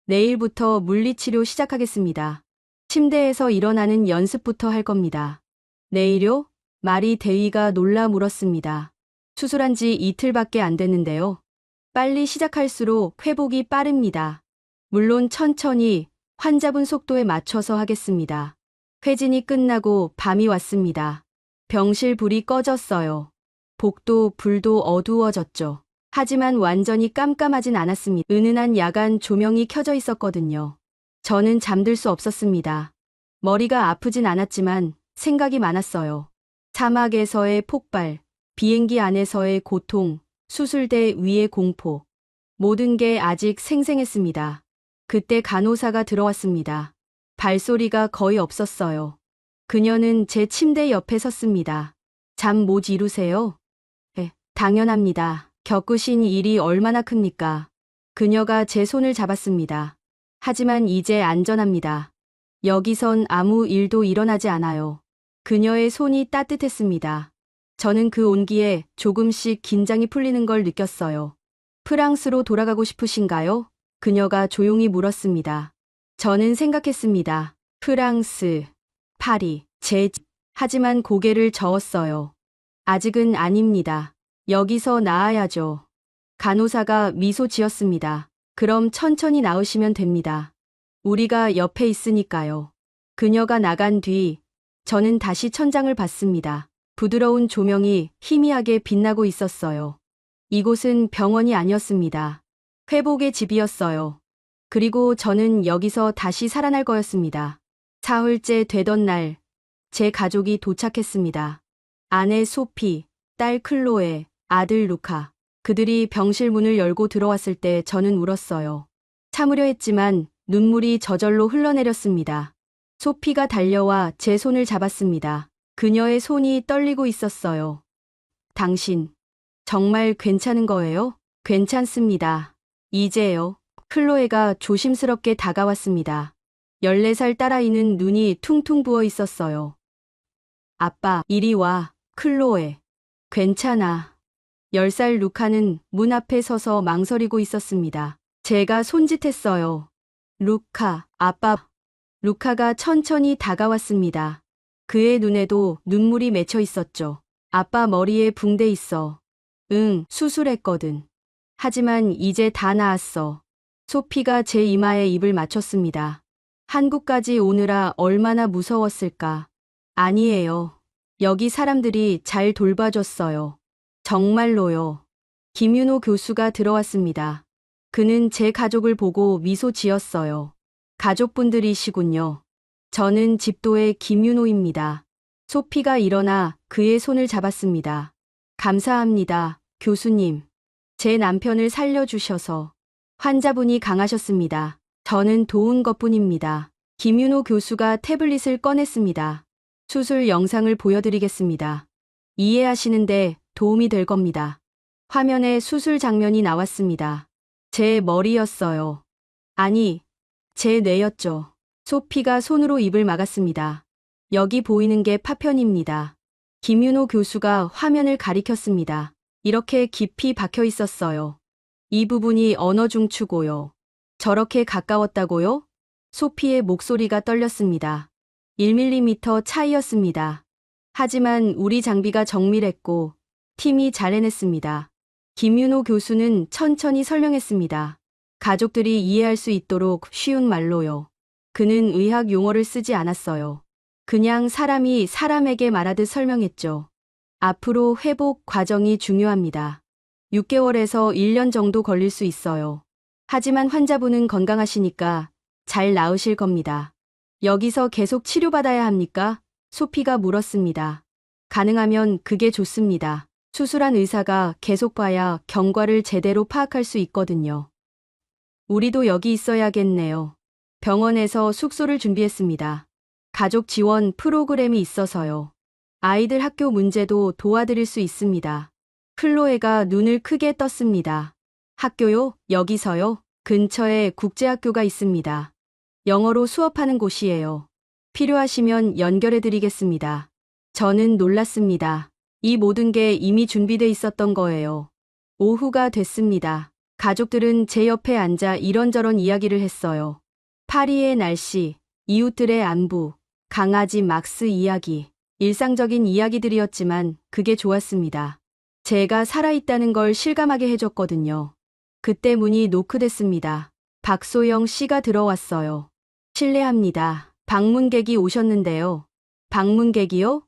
내일부터 물리치료 시작하겠습니다. 침대에서 일어나는 연습부터 할 겁니다. 내일요? 말이 대위가 놀라 물었습니다. 수술한 지 이틀밖에 안 됐는데요. 빨리 시작할수록 회복이 빠릅니다. 물론 천천히 환자분 속도에 맞춰서 하겠습니다. 회진이 끝나고 밤이 왔습니다. 병실 불이 꺼졌어요. 복도 불도 어두워졌죠. 하지만 완전히 깜깜하진 않았습니다. 은은한 야간 조명이 켜져 있었거든요. 저는 잠들 수 없었습니다. 머리가 아프진 않았지만 생각이 많았어요. 사막에서의 폭발, 비행기 안에서의 고통, 수술대 위의 공포. 모든 게 아직 생생했습니다. 그때 간호사가 들어왔습니다. 발소리가 거의 없었어요. 그녀는 제 침대 옆에 섰습니다. 잠 못 이루세요? 네, 당연합니다. 겪으신 일이 얼마나 큽니까? 그녀가 제 손을 잡았습니다. 하지만 이제 안전합니다. 여기선 아무 일도 일어나지 않아요. 그녀의 손이 따뜻했습니다. 저는 그 온기에 조금씩 긴장이 풀리는 걸 느꼈어요. 프랑스로 돌아가고 싶으신가요? 그녀가 조용히 물었습니다. 저는 생각했습니다. 프랑스, 파리, 제 집. 하지만 고개를 저었어요. 아직은 아닙니다. 여기서 나아야죠. 간호사가 미소 지었습니다. 그럼 천천히 나으시면 됩니다. 우리가 옆에 있으니까요. 그녀가 나간 뒤 저는 다시 천장을 봤습니다. 부드러운 조명이 희미하게 빛나고 있었어요. 이곳은 병원이 아니었습니다. 회복의 집이었어요. 그리고 저는 여기서 다시 살아날 거였습니다. 사흘째 되던 날, 제 가족이 도착했습니다. 아내 소피, 딸 클로에, 아들 루카. 그들이 병실 문을 열고 들어왔을 때 저는 울었어요. 참으려 했지만 눈물이 저절로 흘러내렸습니다. 소피가 달려와 제 손을 잡았습니다. 그녀의 손이 떨리고 있었어요. 당신, 정말 괜찮은 거예요? 괜찮습니다. 이제요. 클로에가 조심스럽게 다가왔습니다. 14살 딸아이는 눈이 퉁퉁 부어 있었어요. 아빠, 이리 와. 클로에. 괜찮아. 10살 루카는 문 앞에 서서 망설이고 있었습니다. 제가 손짓했어요. 루카, 아빠. 루카가 천천히 다가왔습니다. 그의 눈에도 눈물이 맺혀 있었죠. 아빠 머리에 붕대 있어. 응, 수술했거든. 하지만 이제 다 나았어. 소피가 제 이마에 입을 맞췄습니다. 한국까지 오느라 얼마나 무서웠을까. 아니에요. 여기 사람들이 잘 돌봐줬어요. 정말로요. 김윤호 교수가 들어왔습니다. 그는 제 가족을 보고 미소 지었어요. 가족분들이시군요. 저는 집도의 김윤호입니다. 소피가 일어나 그의 손을 잡았습니다. 감사합니다, 교수님. 제 남편을 살려주셔서. 환자분이 강하셨습니다. 저는 도운 것뿐입니다. 김윤호 교수가 태블릿을 꺼냈습니다. 수술 영상을 보여드리겠습니다. 이해하시는데 도움이 될 겁니다. 화면에 수술 장면이 나왔습니다. 제 머리였어요. 아니, 제 뇌였죠. 소피가 손으로 입을 막았습니다. 여기 보이는 게 파편입니다. 김윤호 교수가 화면을 가리켰습니다. 이렇게 깊이 박혀 있었어요. 이 부분이 언어 중추고요. 저렇게 가까웠다고요? 소피의 목소리가 떨렸습니다. 1mm 차이였습니다. 하지만 우리 장비가 정밀했고 팀이 잘 해냈습니다. 김윤호 교수는 천천히 설명했습니다. 가족들이 이해할 수 있도록 쉬운 말로요. 그는 의학 용어를 쓰지 않았어요. 그냥 사람이 사람에게 말하듯 설명했죠. 앞으로 회복 과정이 중요합니다. 6개월에서 1년 정도 걸릴 수 있어요. 하지만 환자분은 건강하시니까 잘 나으실 겁니다. 여기서 계속 치료받아야 합니까? 소피가 물었습니다. 가능하면 그게 좋습니다. 수술한 의사가 계속 봐야 경과를 제대로 파악할 수 있거든요. 우리도 여기 있어야겠네요. 병원에서 숙소를 준비했습니다. 가족 지원 프로그램이 있어서요. 아이들 학교 문제도 도와드릴 수 있습니다. 클로에가 눈을 크게 떴습니다. 학교요? 여기서요? 근처에 국제학교가 있습니다. 영어로 수업하는 곳이에요. 필요하시면 연결해드리겠습니다. 저는 놀랐습니다. 이 모든 게 이미 준비돼 있었던 거예요. 오후가 됐습니다. 가족들은 제 옆에 앉아 이런저런 이야기를 했어요. 파리의 날씨, 이웃들의 안부, 강아지 막스 이야기. 일상적인 이야기들이었지만 그게 좋았습니다. 제가 살아있다는 걸 실감하게 해줬거든요. 그때 문이 노크됐습니다. 박소영 씨가 들어왔어요. 실례합니다. 방문객이 오셨는데요. 방문객이요?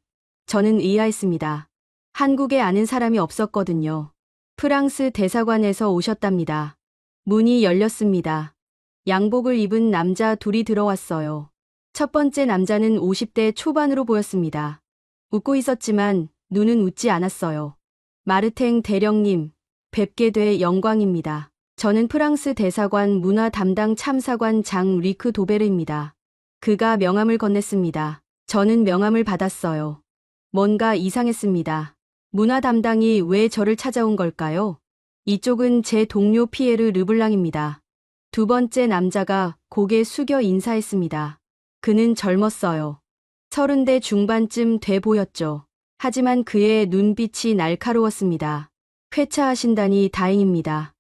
저는 의아했습니다. 한국에 아는 사람이 없었거든요. 프랑스 대사관에서 오셨답니다. 문이 열렸습니다. 양복을 입은 남자 둘이 들어왔어요. 첫 번째 남자는 50대 초반으로 보였습니다. 웃고 있었지만 눈은 웃지 않았어요. 마르탱 대령님, 뵙게 돼 영광입니다. 저는 프랑스 대사관 문화 담당 참사관 장 리크 도베르입니다. 그가 명함을 건넸습니다. 저는 명함을 받았어요. 뭔가 이상했습니다. 문화 담당이 왜 저를 찾아온 걸까요? 이쪽은 제 동료 피에르 르블랑입니다. 두 번째 남자가 고개 숙여 인사했습니다. 그는 젊었어요. 30대 중반쯤 돼 보였죠. 하지만 그의 눈빛이 날카로웠습니다. 쾌차하신다니 다행입니다.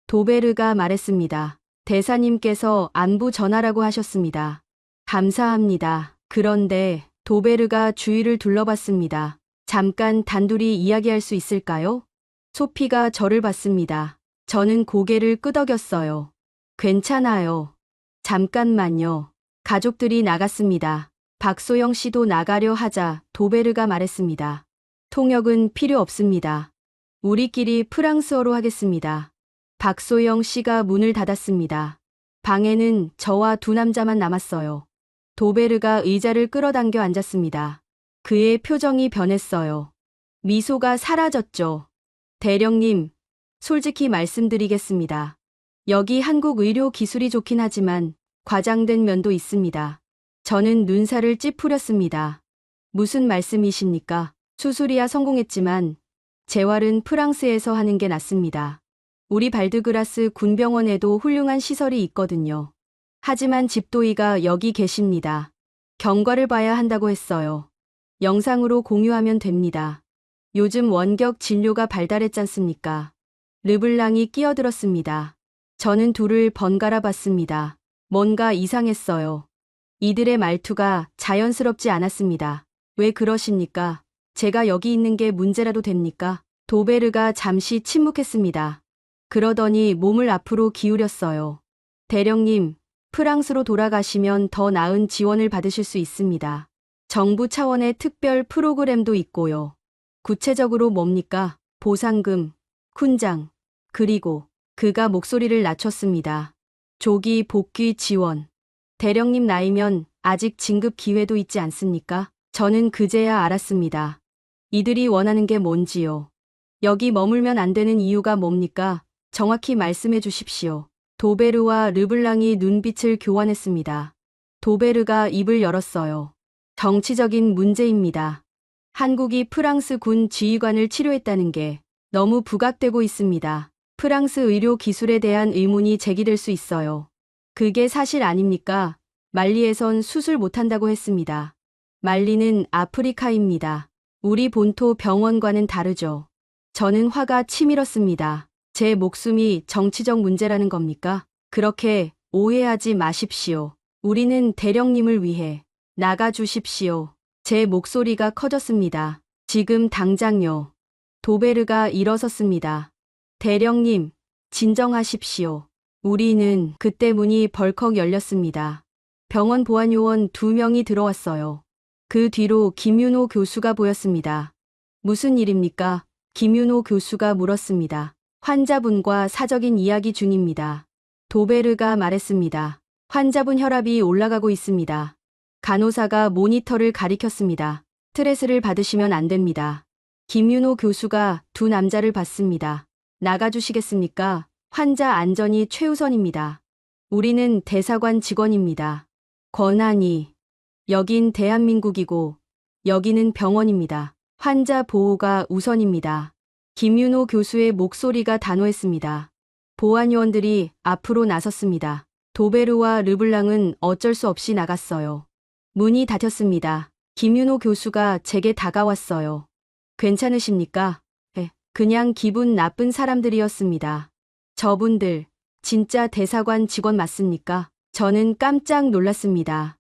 도베르가 말했습니다. 대사님께서 안부 전하라고 하셨습니다. 감사합니다. 그런데 도베르가 주위를 둘러봤습니다. 잠깐 단둘이 이야기할 수 있을까요? 소피가 저를 봤습니다. 저는 고개를 끄덕였어요. 괜찮아요. 잠깐만요. 가족들이 나갔습니다. 박소영 씨도 나가려 하자 도베르가 말했습니다. 통역은 필요 없습니다. 우리끼리 프랑스어로 하겠습니다. 박소영 씨가 문을 닫았습니다. 방에는 저와 두 남자만 남았어요. 도베르가 의자를 끌어당겨 앉았습니다. 그의 표정이 변했어요. 미소가 사라졌죠. 대령님, 솔직히 말씀드리겠습니다. 여기 한국 의료 기술이 좋긴 하지만 과장된 면도 있습니다. 저는 눈살을 찌푸렸습니다. 무슨 말씀이십니까? 수술이야 성공했지만 재활은 프랑스에서 하는 게 낫습니다. 우리 발드그라스 군병원에도 훌륭한 시설이 있거든요. 하지만 집도이가 여기 계십니다. 경과를 봐야 한다고 했어요. 영상으로 공유하면 됩니다. 요즘 원격 진료가 발달했잖습니까? 르블랑이 끼어들었습니다. 저는 둘을 번갈아 봤습니다. 뭔가 이상했어요. 이들의 말투가 자연스럽지 않았습니다. 왜 그러십니까? 제가 여기 있는 게 문제라도 됩니까? 도베르가 잠시 침묵했습니다. 그러더니 몸을 앞으로 기울였어요. 대령님, 프랑스로 돌아가시면 더 나은 지원을 받으실 수 있습니다. 정부 차원의 특별 프로그램도 있고요. 구체적으로 뭡니까? 보상금, 훈장, 그리고 그가 목소리를 낮췄습니다. 조기 복귀 지원. 대령님 나이면 아직 진급 기회도 있지 않습니까? 저는 그제야 알았습니다. 이들이 원하는 게 뭔지요. 여기 머물면 안 되는 이유가 뭡니까? 정확히 말씀해 주십시오. 도베르와 르블랑이 눈빛을 교환했습니다. 도베르가 입을 열었어요. 정치적인 문제입니다. 한국이 프랑스 군 지휘관을 치료했다는 게 너무 부각되고 있습니다. 프랑스 의료 기술에 대한 의문이 제기될 수 있어요. 그게 사실 아닙니까? 말리에선 수술 못한다고 했습니다. 말리는 아프리카입니다. 우리 본토 병원과는 다르죠. 저는 화가 치밀었습니다. 제 목숨이 정치적 문제라는 겁니까? 그렇게 오해하지 마십시오. 우리는 대령님을 위해 나가주십시오. 제 목소리가 커졌습니다. 지금 당장요. 도베르가 일어섰습니다. 대령님, 진정하십시오. 우리는 그때 문이 벌컥 열렸습니다. 병원 보안요원 2명이 들어왔어요. 그 뒤로 김윤호 교수가 보였습니다. 무슨 일입니까? 김윤호 교수가 물었습니다. 환자분과 사적인 이야기 중입니다. 도베르가 말했습니다. 환자분 혈압이 올라가고 있습니다. 간호사가 모니터를 가리켰습니다. 스트레스를 받으시면 안 됩니다. 김윤호 교수가 두 남자를 봤습니다. 나가주시겠습니까? 환자 안전이 최우선입니다. 우리는 대사관 직원입니다. 권한이. 여긴 대한민국이고 여기는 병원입니다. 환자 보호가 우선입니다. 김윤호 교수의 목소리가 단호했습니다. 보안요원들이 앞으로 나섰습니다. 도베르와 르블랑은 어쩔 수 없이 나갔어요. 문이 닫혔습니다. 김윤호 교수가 제게 다가왔어요. 괜찮으십니까? 그냥 기분 나쁜 사람들이었습니다. 저분들, 진짜 대사관 직원 맞습니까? 저는 깜짝 놀랐습니다.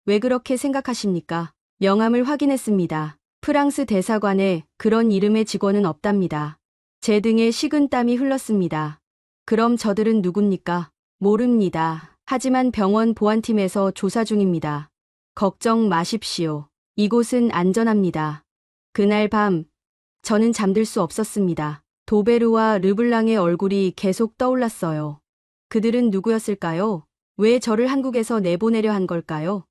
왜 그렇게 생각하십니까? 명함을 확인했습니다. 프랑스 대사관에 그런 이름의 직원은 없답니다. 제 등에 식은땀이 흘렀습니다. 그럼 저들은 누굽니까? 모릅니다. 하지만 병원 보안팀에서 조사 중입니다. 걱정 마십시오. 이곳은 안전합니다. 그날 밤, 저는 잠들 수 없었습니다. 도베르와 르블랑의 얼굴이 계속 떠올랐어요. 그들은 누구였을까요? 왜 저를 한국에서 내보내려 한 걸까요?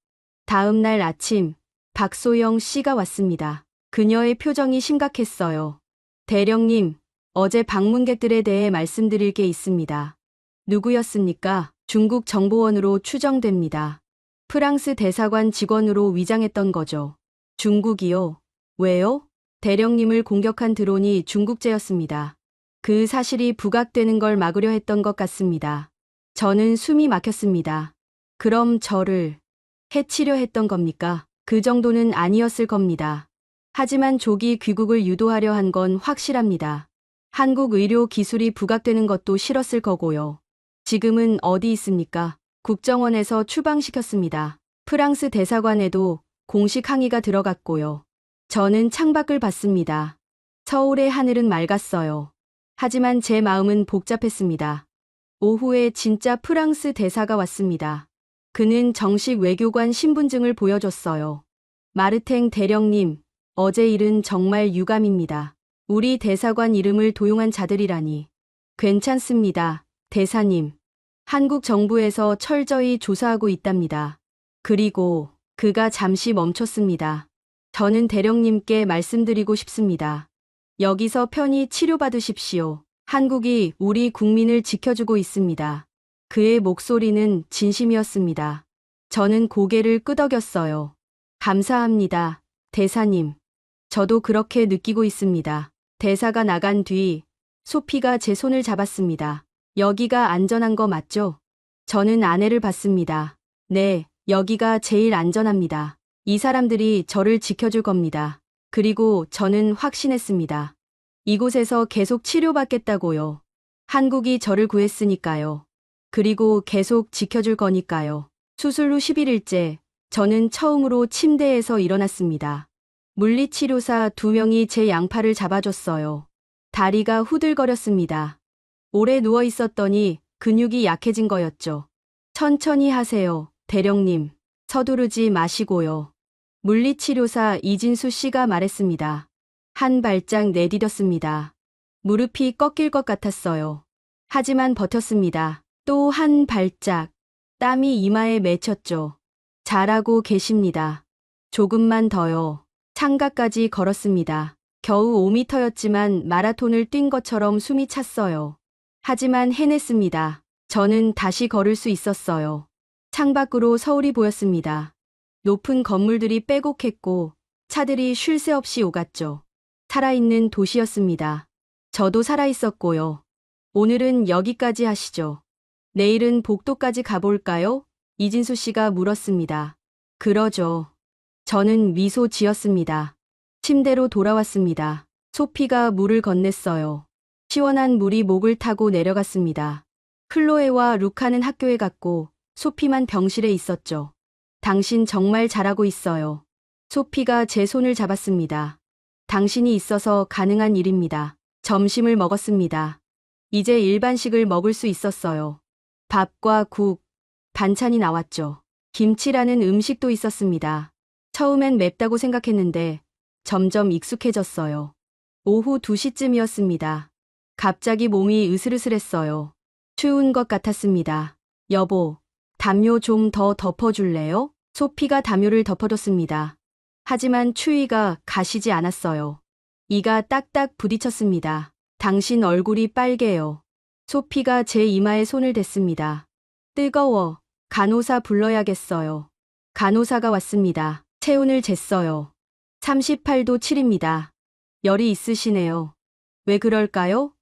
다음 날 아침, 박소영 씨가 왔습니다. 그녀의 표정이 심각했어요. 대령님, 어제 방문객들에 대해 말씀드릴 게 있습니다. 누구였습니까? 중국 정보원으로 추정됩니다. 프랑스 대사관 직원으로 위장했던 거죠. 중국이요? 왜요? 대령님을 공격한 드론이 중국제였습니다. 그 사실이 부각되는 걸 막으려 했던 것 같습니다. 저는 숨이 막혔습니다. 그럼 저를 해치려 했던 겁니까? 그 정도는 아니었을 겁니다. 하지만 조기 귀국을 유도하려 한 건 확실합니다. 한국 의료 기술이 부각되는 것도 싫었을 거고요. 지금은 어디 있습니까? 국정원에서 추방시켰습니다. 프랑스 대사관에도 공식 항의가 들어갔고요. 저는 창밖을 봤습니다. 서울의 하늘은 맑았어요. 하지만 제 마음은 복잡했습니다. 오후에 진짜 프랑스 대사가 왔습니다. 그는 정식 외교관 신분증을 보여줬어요. 마르탱 대령님, 어제 일은 정말 유감입니다. 우리 대사관 이름을 도용한 자들이라니. 괜찮습니다, 대사님. 한국 정부에서 철저히 조사하고 있답니다. 그리고 그가 잠시 멈췄습니다. 저는 대령님께 말씀드리고 싶습니다. 여기서 편히 치료받으십시오. 한국이 우리 국민을 지켜주고 있습니다. 그의 목소리는 진심이었습니다. 저는 고개를 끄덕였어요. 감사합니다, 대사님. 저도 그렇게 느끼고 있습니다. 대사가 나간 뒤 소피가 제 손을 잡았습니다. 여기가 안전한 거 맞죠? 저는 아내를 봤습니다. 네, 여기가 제일 안전합니다. 이 사람들이 저를 지켜줄 겁니다. 그리고 저는 확신했습니다. 이곳에서 계속 치료받겠다고요. 한국이 저를 구했으니까요. 그리고 계속 지켜줄 거니까요. 수술 후 11일째, 저는 처음으로 침대에서 일어났습니다. 물리치료사 2명이 제 양팔을 잡아줬어요. 다리가 후들거렸습니다. 오래 누워 있었더니 근육이 약해진 거였죠. 천천히 하세요, 대령님. 서두르지 마시고요. 물리치료사 이진수 씨가 말했습니다. 한 발짝 내디뎠습니다. 무릎이 꺾일 것 같았어요. 하지만 버텼습니다. 또 한 발짝. 땀이 이마에 맺혔죠. 잘하고 계십니다. 조금만 더요. 창가까지 걸었습니다. 겨우 5m였지만 마라톤을 뛴 것처럼 숨이 찼어요. 하지만 해냈습니다. 저는 다시 걸을 수 있었어요. 창밖으로 서울이 보였습니다. 높은 건물들이 빼곡했고 차들이 쉴 새 없이 오갔죠. 살아있는 도시였습니다. 저도 살아있었고요. 오늘은 여기까지 하시죠. 내일은 복도까지 가볼까요? 이진수 씨가 물었습니다. 그러죠. 저는 미소 지었습니다. 침대로 돌아왔습니다. 소피가 물을 건넸어요. 시원한 물이 목을 타고 내려갔습니다. 클로에와 루카는 학교에 갔고 소피만 병실에 있었죠. 당신 정말 잘하고 있어요. 소피가 제 손을 잡았습니다. 당신이 있어서 가능한 일입니다. 점심을 먹었습니다. 이제 일반식을 먹을 수 있었어요. 밥과 국, 반찬이 나왔죠. 김치라는 음식도 있었습니다. 처음엔 맵다고 생각했는데 점점 익숙해졌어요. 오후 2시쯤이었습니다. 갑자기 몸이 으슬으슬했어요. 추운 것 같았습니다. 여보, 담요 좀 더 덮어줄래요? 소피가 담요를 덮어줬습니다. 하지만 추위가 가시지 않았어요. 이가 딱딱 부딪혔습니다. 당신 얼굴이 빨개요. 소피가 제 이마에 손을 댔습니다. 뜨거워. 간호사 불러야겠어요. 간호사가 왔습니다. 체온을 쟀어요. 38도 7입니다. 열이 있으시네요. 왜 그럴까요?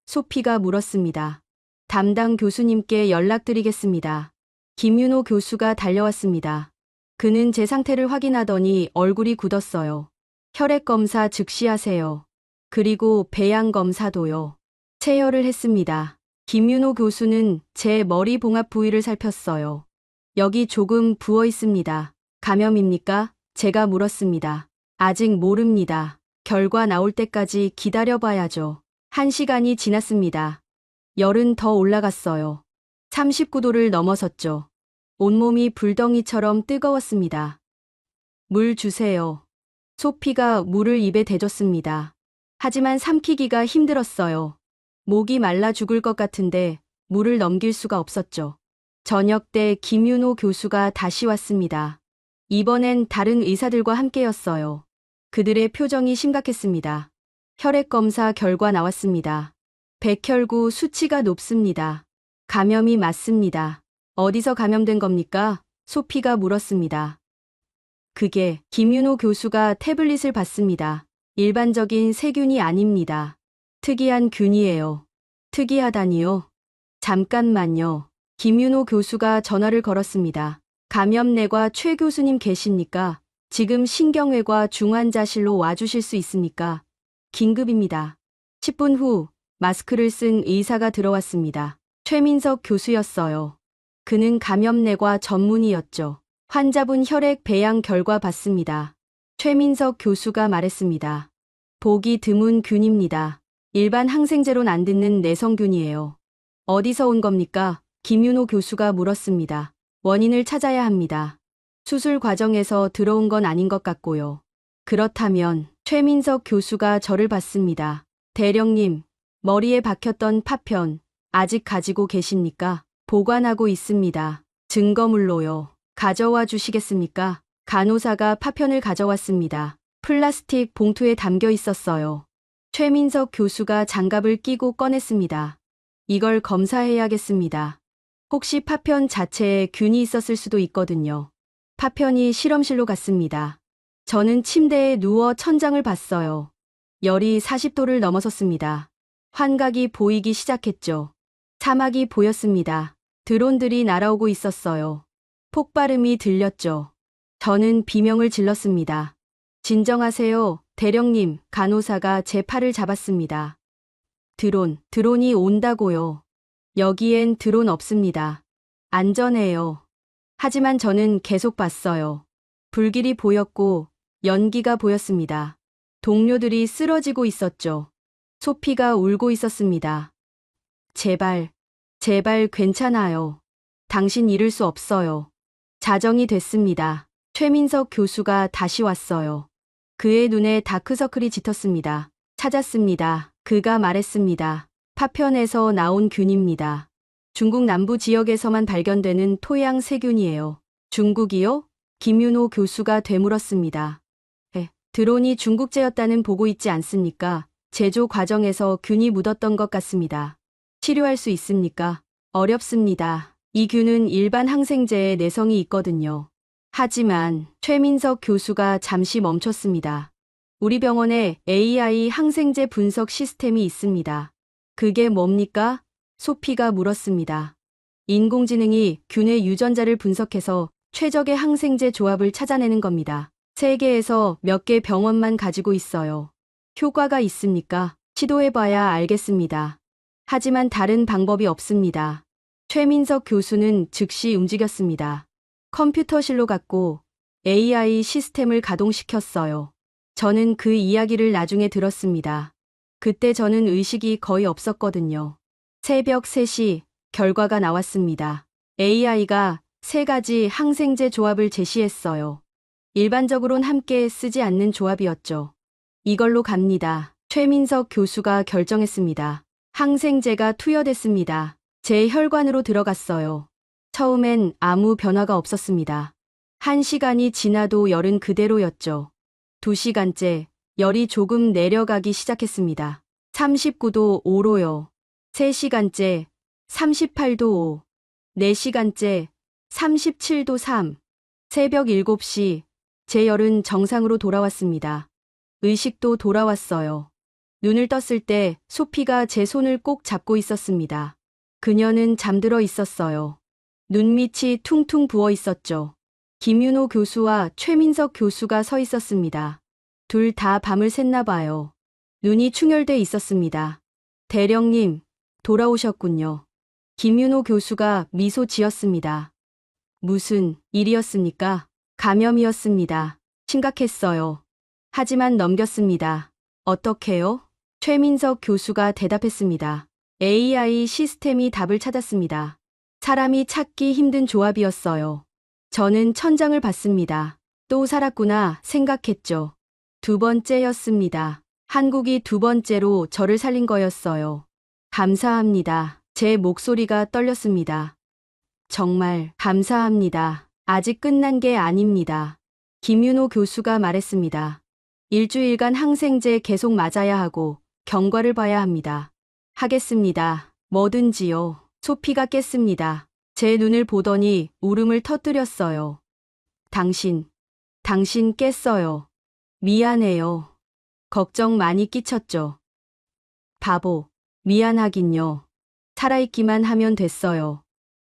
소피가 물었습니다. 담당 교수님께 연락드리겠습니다. 김윤호 교수가 달려왔습니다. 그는 제 상태를 확인하더니 얼굴이 굳었어요. 혈액 검사 즉시 하세요. 그리고 배양 검사도요. 체열을 했습니다. 김윤호 교수는 제 머리 봉합 부위를 살폈어요. 여기 조금 부어 있습니다. 감염입니까? 제가 물었습니다. 아직 모릅니다. 결과 나올 때까지 기다려봐야죠. 1시간이 지났습니다. 열은 더 올라갔어요. 39도를 넘어섰죠. 온몸이 불덩이처럼 뜨거웠습니다. 물 주세요. 소피가 물을 입에 대줬습니다. 하지만 삼키기가 힘들었어요. 목이 말라 죽을 것 같은데 물을 넘길 수가 없었죠. 저녁 때 김윤호 교수가 다시 왔습니다. 이번엔 다른 의사들과 함께였어요. 그들의 표정이 심각했습니다. 혈액 검사 결과 나왔습니다. 백혈구 수치가 높습니다. 감염이 맞습니다. 어디서 감염된 겁니까? 소피가 물었습니다. 그게 김윤호 교수가 태블릿을 봤습니다. 일반적인 세균이 아닙니다. 특이한 균이에요. 특이하다니요? 잠깐만요. 김윤호 교수가 전화를 걸었습니다. 감염내과 최 교수님 계십니까? 지금 신경외과 중환자실로 와주실 수 있습니까? 긴급입니다. 10분 후 마스크를 쓴 의사가 들어왔습니다. 최민석 교수였어요. 그는 감염내과 전문의였죠. 환자분 혈액 배양 결과 봤습니다. 최민석 교수가 말했습니다. 보기 드문 균입니다. 일반 항생제로는 안 듣는 내성균이에요. 어디서 온 겁니까? 김윤호 교수가 물었습니다. 원인을 찾아야 합니다. 수술 과정에서 들어온 건 아닌 것 같고요. 그렇다면 최민석 교수가 저를 봤습니다. 대령님, 머리에 박혔던 파편 아직 가지고 계십니까? 보관하고 있습니다. 증거물로요. 가져와 주시겠습니까? 간호사가 파편을 가져왔습니다. 플라스틱 봉투에 담겨 있었어요. 최민석 교수가 장갑을 끼고 꺼냈습니다. 이걸 검사해야겠습니다. 혹시 파편 자체에 균이 있었을 수도 있거든요. 파편이 실험실로 갔습니다. 저는 침대에 누워 천장을 봤어요. 열이 40도를 넘어섰습니다. 환각이 보이기 시작했죠. 사막이 보였습니다. 드론들이 날아오고 있었어요. 폭발음이 들렸죠. 저는 비명을 질렀습니다. 진정하세요, 대령님. 간호사가 제 팔을 잡았습니다. 드론이 온다고요. 여기엔 드론 없습니다. 안전해요. 하지만 저는 계속 봤어요. 불길이 보였고 연기가 보였습니다. 동료들이 쓰러지고 있었죠. 소피가 울고 있었습니다. 제발 괜찮아요. 당신 잃을 수 없어요. 자정이 됐습니다. 최민석 교수가 다시 왔어요. 그의 눈에 다크서클이 짙었습니다. 찾았습니다. 그가 말했습니다. 파편에서 나온 균입니다. 중국 남부 지역에서만 발견되는 토양 세균이에요. 중국이요? 김윤호 교수가 되물었습니다. 드론이 중국제였다는 보고 있지 않습니까? 제조 과정에서 균이 묻었던 것 같습니다. 치료할 수 있습니까? 어렵습니다. 이 균은 일반 항생제에 내성이 있거든요. 하지만 최민석 교수가 잠시 멈췄습니다. 우리 병원에 AI 항생제 분석 시스템이 있습니다. 그게 뭡니까? 소피가 물었습니다. 인공지능이 균의 유전자를 분석해서 최적의 항생제 조합을 찾아내는 겁니다. 세계에서 몇 개 병원만 가지고 있어요. 효과가 있습니까? 시도해봐야 알겠습니다. 하지만 다른 방법이 없습니다. 최민석 교수는 즉시 움직였습니다. 컴퓨터실로 갔고 AI 시스템을 가동시켰어요. 저는 그 이야기를 나중에 들었습니다. 그때 저는 의식이 거의 없었거든요. 새벽 3시 결과가 나왔습니다. AI가 3가지 항생제 조합을 제시했어요. 일반적으론 함께 쓰지 않는 조합이었죠. 이걸로 갑니다. 최민석 교수가 결정했습니다. 항생제가 투여됐습니다. 제 혈관으로 들어갔어요. 처음엔 아무 변화가 없었습니다. 1시간이 지나도 열은 그대로였죠. 2시간째 열이 조금 내려가기 시작했습니다. 39도 5로요. 3시간째 38도 5. 4시간째 37도 3. 새벽 7시 제 열은 정상으로 돌아왔습니다. 의식도 돌아왔어요. 눈을 떴을 때 소피가 제 손을 꼭 잡고 있었습니다. 그녀는 잠들어 있었어요. 눈밑이 퉁퉁 부어 있었죠. 김윤호 교수와 최민석 교수가 서 있었습니다. 둘 다 밤을 샜나 봐요. 눈이 충혈돼 있었습니다. 대령님, 돌아오셨군요. 김윤호 교수가 미소 지었습니다. 무슨 일이었습니까? 감염이었습니다. 심각했어요. 하지만 넘겼습니다. 어떻게요? 최민석 교수가 대답했습니다. AI 시스템이 답을 찾았습니다. 사람이 찾기 힘든 조합이었어요. 저는 천장을 봤습니다. 또 살았구나 생각했죠. 2번째였습니다. 한국이 2번째로 저를 살린 거였어요. 감사합니다. 제 목소리가 떨렸습니다. 정말 감사합니다. 아직 끝난 게 아닙니다. 김윤호 교수가 말했습니다. 일주일간 항생제 계속 맞아야 하고 경과를 봐야 합니다. 하겠습니다. 뭐든지요. 소피가 깼습니다. 제 눈을 보더니 울음을 터뜨렸어요. 당신 깼어요. 미안해요. 걱정 많이 끼쳤죠. 바보, 미안하긴요. 살아있기만 하면 됐어요.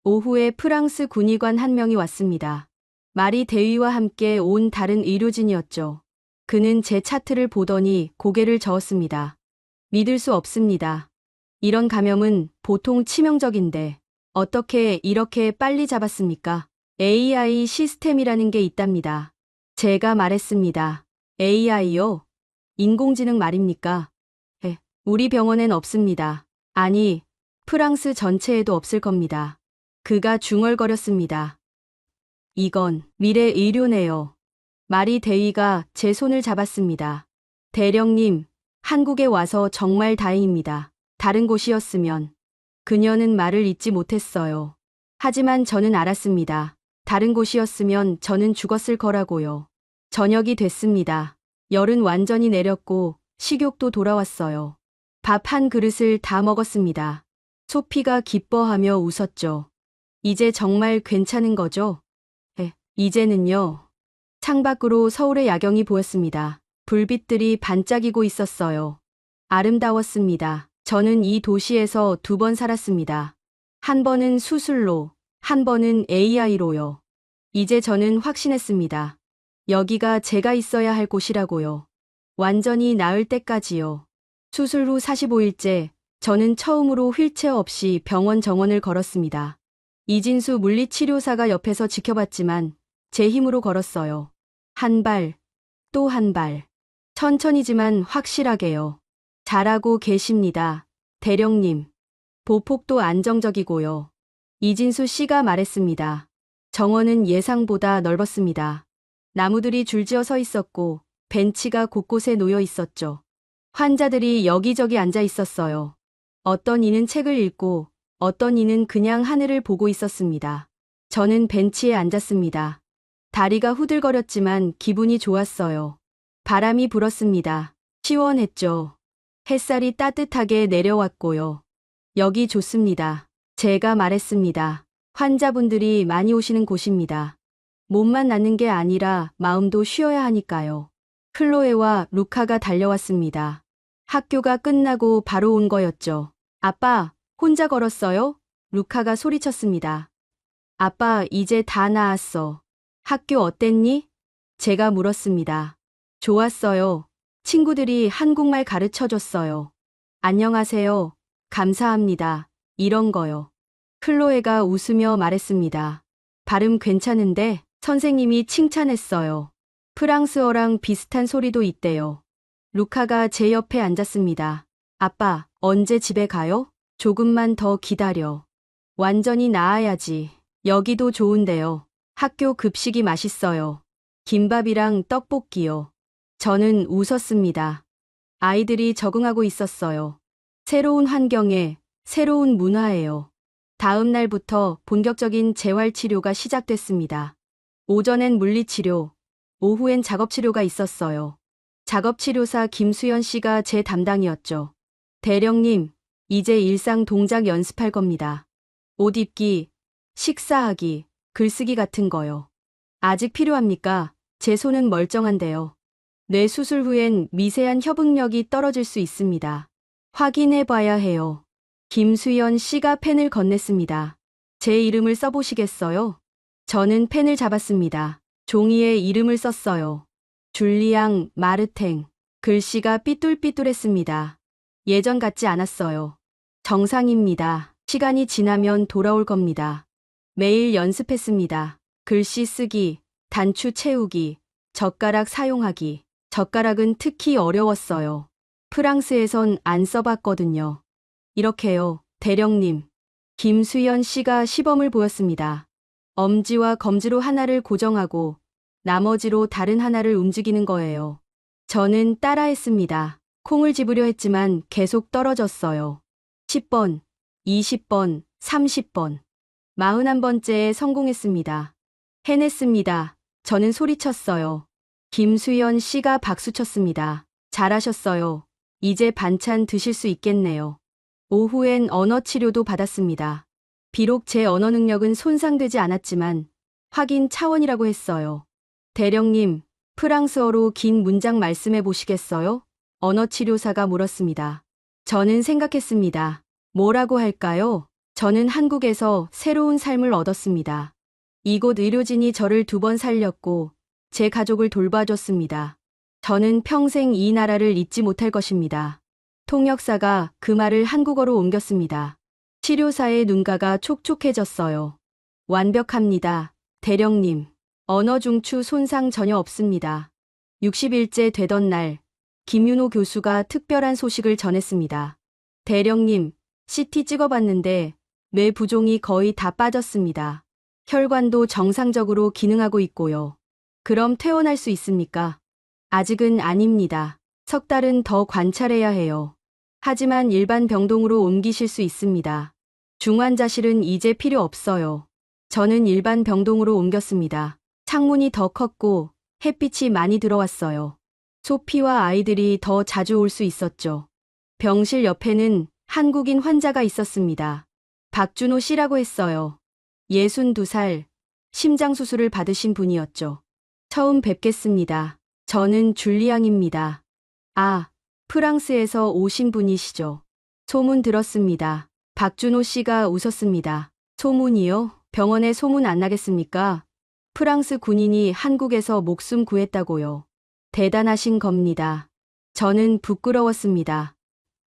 오후에 프랑스 군의관 한 명이 왔습니다. 마리 대위와 함께 온 다른 의료진이었죠. 그는 제 차트를 보더니 고개를 저었습니다. 믿을 수 없습니다. 이런 감염은 보통 치명적인데 어떻게 이렇게 빨리 잡았습니까? AI 시스템이라는 게 있답니다. 제가 말했습니다. AI요? 인공지능 말입니까? 우리 병원엔 없습니다. 아니, 프랑스 전체에도 없을 겁니다. 그가 중얼거렸습니다. 이건 미래 의료네요. 마리 대위가 제 손을 잡았습니다. 대령님, 한국에 와서 정말 다행입니다. 다른 곳이었으면 그녀는 말을 잇지 못했어요. 하지만 저는 알았습니다. 다른 곳이었으면 저는 죽었을 거라고요. 저녁이 됐습니다. 열은 완전히 내렸고 식욕도 돌아왔어요. 밥 한 그릇을 다 먹었습니다. 소피가 기뻐하며 웃었죠. 이제 정말 괜찮은 거죠? 이제는요. 창밖으로 서울의 야경이 보였습니다. 불빛들이 반짝이고 있었어요. 아름다웠습니다. 저는 이 도시에서 2번 살았습니다. 한 번은 수술로, 한 번은 AI로요. 이제 저는 확신했습니다. 여기가 제가 있어야 할 곳이라고요. 완전히 나을 때까지요. 수술 후 45일째, 저는 처음으로 휠체어 없이 병원 정원을 걸었습니다. 이진수 물리치료사가 옆에서 지켜봤지만 제 힘으로 걸었어요. 한 발, 또 한 발. 천천히지만 확실하게요. 잘하고 계십니다. 대령님. 보폭도 안정적이고요. 이진수 씨가 말했습니다. 정원은 예상보다 넓었습니다. 나무들이 줄지어 서 있었고 벤치가 곳곳에 놓여 있었죠. 환자들이 여기저기 앉아 있었어요. 어떤 이는 책을 읽고 어떤 이는 그냥 하늘을 보고 있었습니다. 저는 벤치에 앉았습니다. 다리가 후들거렸지만 기분이 좋았어요. 바람이 불었습니다. 시원했죠. 햇살이 따뜻하게 내려왔고요. 여기 좋습니다. 제가 말했습니다. 환자분들이 많이 오시는 곳입니다. 몸만 낫는 게 아니라 마음도 쉬어야 하니까요. 클로에와 루카가 달려왔습니다. 학교가 끝나고 바로 온 거였죠. 아빠, 혼자 걸었어요? 루카가 소리쳤습니다. 아빠, 이제 다 나았어. 학교 어땠니? 제가 물었습니다. 좋았어요. 친구들이 한국말 가르쳐줬어요. 안녕하세요. 감사합니다. 이런 거요. 클로에가 웃으며 말했습니다. 발음 괜찮은데? 선생님이 칭찬했어요. 프랑스어랑 비슷한 소리도 있대요. 루카가 제 옆에 앉았습니다. 아빠, 언제 집에 가요? 조금만 더 기다려. 완전히 나아야지. 여기도 좋은데요. 학교 급식이 맛있어요. 김밥이랑 떡볶이요. 저는 웃었습니다. 아이들이 적응하고 있었어요. 새로운 환경에, 새로운 문화예요. 다음 날부터 본격적인 재활치료가 시작됐습니다. 오전엔 물리치료, 오후엔 작업치료가 있었어요. 작업치료사 김수연 씨가 제 담당이었죠. 대령님, 이제 일상 동작 연습할 겁니다. 옷 입기, 식사하기, 글쓰기 같은 거요. 아직 필요합니까? 제 손은 멀쩡한데요. 뇌 수술 후엔 미세한 협응력이 떨어질 수 있습니다. 확인해 봐야 해요. 김수연 씨가 펜을 건넸습니다. 제 이름을 써보시겠어요? 저는 펜을 잡았습니다. 종이에 이름을 썼어요. 줄리앙 마르탱. 글씨가 삐뚤삐뚤했습니다. 예전 같지 않았어요. 정상입니다. 시간이 지나면 돌아올 겁니다. 매일 연습했습니다. 글씨 쓰기, 단추 채우기, 젓가락 사용하기. 젓가락은 특히 어려웠어요. 프랑스에선 안 써봤거든요. 이렇게요, 대령님. 김수연 씨가 시범을 보였습니다. 엄지와 검지로 하나를 고정하고 나머지로 다른 하나를 움직이는 거예요. 저는 따라했습니다. 콩을 집으려 했지만 계속 떨어졌어요. 10번, 20번, 30번. 41번째에 성공했습니다. 해냈습니다. 저는 소리쳤어요. 김수연 씨가 박수쳤습니다. 잘하셨어요. 이제 반찬 드실 수 있겠네요. 오후엔 언어 치료도 받았습니다. 비록 제 언어 능력은 손상되지 않았지만 확인 차원이라고 했어요. 대령님, 프랑스어로 긴 문장 말씀해 보시겠어요? 언어 치료사가 물었습니다. 저는 생각했습니다. 뭐라고 할까요? 저는 한국에서 새로운 삶을 얻었습니다. 이곳 의료진이 저를 2번 살렸고 제 가족을 돌봐줬습니다. 저는 평생 이 나라를 잊지 못할 것입니다. 통역사가 그 말을 한국어로 옮겼습니다. 치료사의 눈가가 촉촉해졌어요. 완벽합니다. 대령님. 언어 중추 손상 전혀 없습니다. 60일째 되던 날, 김윤호 교수가 특별한 소식을 전했습니다. 대령님, CT 찍어봤는데 뇌 부종이 거의 다 빠졌습니다. 혈관도 정상적으로 기능하고 있고요. 그럼 퇴원할 수 있습니까? 아직은 아닙니다. 석 달은 더 관찰해야 해요. 하지만 일반 병동으로 옮기실 수 있습니다. 중환자실은 이제 필요 없어요. 저는 일반 병동으로 옮겼습니다. 창문이 더 컸고 햇빛이 많이 들어왔어요. 소피와 아이들이 더 자주 올 수 있었죠. 병실 옆에는 한국인 환자가 있었습니다. 박준호 씨라고 했어요. 62살, 심장수술을 받으신 분이었죠. 처음 뵙겠습니다. 저는 줄리앙입니다. 아, 프랑스에서 오신 분이시죠. 소문 들었습니다. 박준호 씨가 웃었습니다. 소문이요? 병원에 소문 안 나겠습니까? 프랑스 군인이 한국에서 목숨 구했다고요. 대단하신 겁니다. 저는 부끄러웠습니다.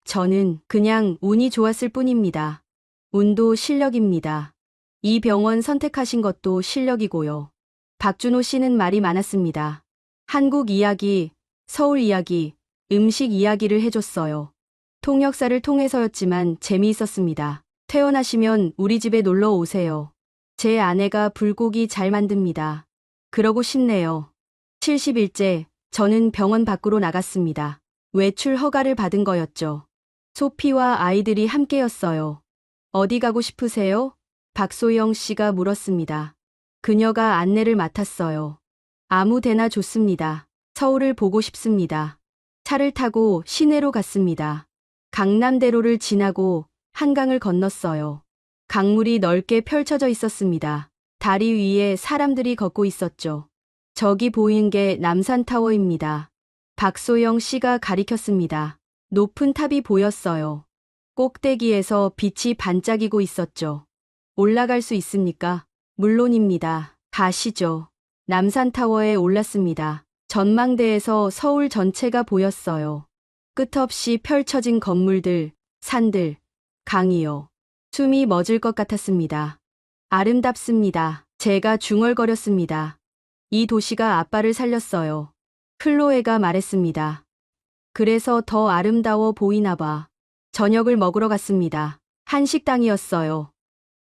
저는 그냥 운이 좋았을 뿐입니다. 운도 실력입니다. 이 병원 선택하신 것도 실력이고요. 박준호 씨는 말이 많았습니다. 한국 이야기, 서울 이야기, 음식 이야기를 해줬어요. 통역사를 통해서였지만 재미있었습니다. 퇴원하시면 우리 집에 놀러 오세요. 제 아내가 불고기 잘 만듭니다. 그러고 싶네요. 70일째, 저는 병원 밖으로 나갔습니다. 외출 허가를 받은 거였죠. 소피와 아이들이 함께였어요. 어디 가고 싶으세요? 박소영 씨가 물었습니다. 그녀가 안내를 맡았어요. 아무 데나 좋습니다. 서울을 보고 싶습니다. 차를 타고 시내로 갔습니다. 강남대로를 지나고 한강을 건넜어요. 강물이 넓게 펼쳐져 있었습니다. 다리 위에 사람들이 걷고 있었죠. 저기 보이는 게 남산타워입니다. 박소영 씨가 가리켰습니다. 높은 탑이 보였어요. 꼭대기에서 빛이 반짝이고 있었죠. 올라갈 수 있습니까? 물론입니다. 가시죠. 남산타워에 올랐습니다. 전망대에서 서울 전체가 보였어요. 끝없이 펼쳐진 건물들, 산들, 강이요. 숨이 멎을 것 같았습니다. 아름답습니다. 제가 중얼거렸습니다. 이 도시가 아빠를 살렸어요. 클로에가 말했습니다. 그래서 더 아름다워 보이나 봐. 저녁을 먹으러 갔습니다. 한식당이었어요.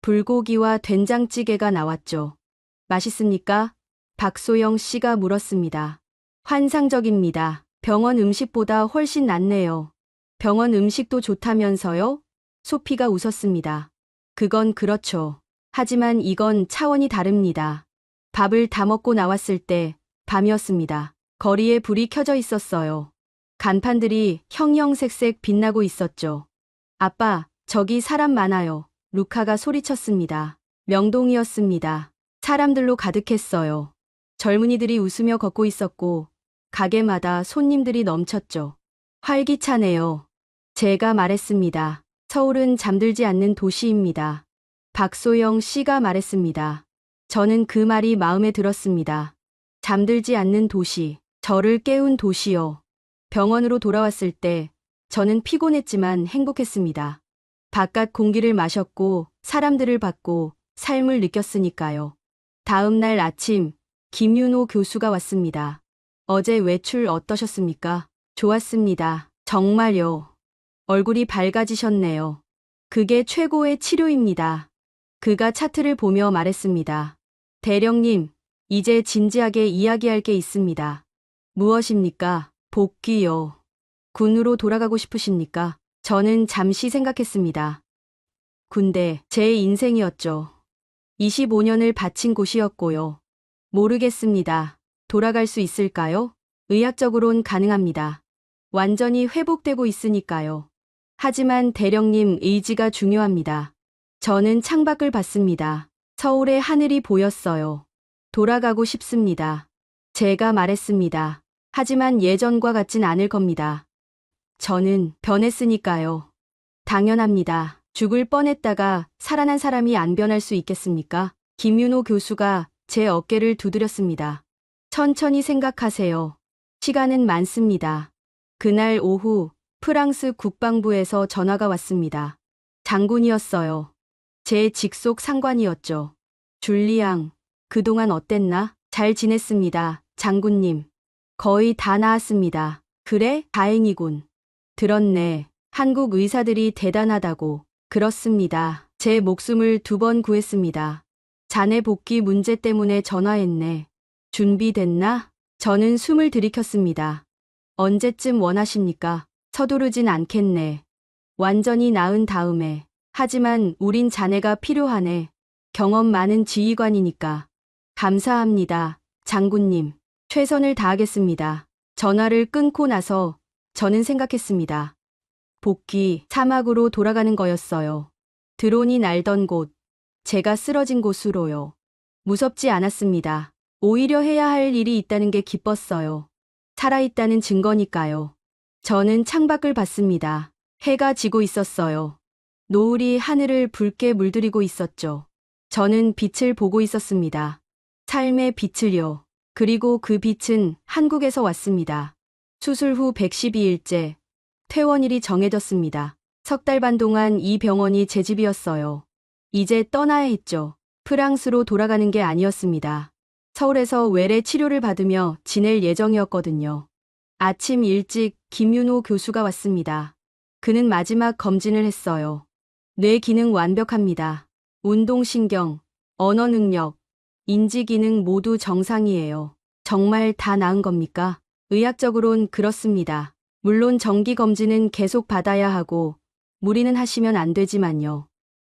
불고기와 된장찌개가 나왔죠. 맛있습니까? 박소영 씨가 물었습니다. 환상적입니다. 병원 음식보다 훨씬 낫네요. 병원 음식도 좋다면서요? 소피가 웃었습니다. 그건 그렇죠. 하지만 이건 차원이 다릅니다. 밥을 다 먹고 나왔을 때 밤이었습니다. 거리에 불이 켜져 있었어요. 간판들이 형형색색 빛나고 있었죠. 아빠, 저기 사람 많아요. 루카가 소리쳤습니다. 명동이었습니다. 사람들로 가득했어요. 젊은이들이 웃으며 걷고 있었고 가게마다 손님들이 넘쳤죠. 활기차네요. 제가 말했습니다. 서울은 잠들지 않는 도시입니다. 박소영 씨가 말했습니다. 저는 그 말이 마음에 들었습니다. 잠들지 않는 도시, 저를 깨운 도시요. 병원으로 돌아왔을 때 저는 피곤했지만 행복했습니다. 바깥 공기를 마셨고 사람들을 봤고 삶을 느꼈으니까요. 다음 날 아침 김윤호 교수가 왔습니다. 어제 외출 어떠셨습니까? 좋았습니다. 정말요. 얼굴이 밝아지셨네요. 그게 최고의 치료입니다. 그가 차트를 보며 말했습니다. 대령님, 이제 진지하게 이야기할 게 있습니다. 무엇입니까? 복귀요. 군으로 돌아가고 싶으십니까? 저는 잠시 생각했습니다. 군대, 제 인생이었죠. 25년을 바친 곳이었고요. 모르겠습니다. 돌아갈 수 있을까요? 의학적으론 가능합니다. 완전히 회복되고 있으니까요. 하지만 대령님 의지가 중요합니다. 저는 창밖을 봤습니다. 서울의 하늘이 보였어요. 돌아가고 싶습니다. 제가 말했습니다. 하지만 예전과 같진 않을 겁니다. 저는 변했으니까요. 당연합니다. 죽을 뻔했다가 살아난 사람이 안 변할 수 있겠습니까? 김윤호 교수가 제 어깨를 두드렸습니다. 천천히 생각하세요. 시간은 많습니다. 그날 오후 프랑스 국방부에서 전화가 왔습니다. 장군이었어요. 제 직속 상관이었죠. 줄리앙, 그동안 어땠나? 잘 지냈습니다, 장군님. 거의 다 나았습니다. 그래? 다행이군. 들었네. 한국 의사들이 대단하다고. 그렇습니다. 제 목숨을 2번 구했습니다. 자네 복귀 문제 때문에 전화했네. 준비됐나? 저는 숨을 들이켰습니다. 언제쯤 원하십니까? 서두르진 않겠네. 완전히 나은 다음에. 하지만 우린 자네가 필요하네. 경험 많은 지휘관이니까. 감사합니다, 장군님. 최선을 다하겠습니다. 전화를 끊고 나서 저는 생각했습니다. 복귀, 사막으로 돌아가는 거였어요. 드론이 날던 곳, 제가 쓰러진 곳으로요. 무섭지 않았습니다. 오히려 해야 할 일이 있다는 게 기뻤어요. 살아있다는 증거니까요. 저는 창밖을 봤습니다. 해가 지고 있었어요. 노을이 하늘을 붉게 물들이고 있었죠. 저는 빛을 보고 있었습니다. 삶의 빛을요. 그리고 그 빛은 한국에서 왔습니다. 수술 후 112일째, 퇴원일이 정해졌습니다. 석 달 반 동안 이 병원이 제 집이었어요. 이제 떠나야 했죠. 프랑스로 돌아가는 게 아니었습니다. 서울에서 외래 치료를 받으며 지낼 예정이었거든요. 아침 일찍 김윤호 교수가 왔습니다. 그는 마지막 검진을 했어요. 뇌 기능 완벽합니다. 운동신경, 언어 능력, 인지 기능 모두 정상이에요. 정말 다 나은 겁니까? 의학적으론 그렇습니다. 물론 정기 검진은 계속 받아야 하고 무리는 하시면 안 되지만요.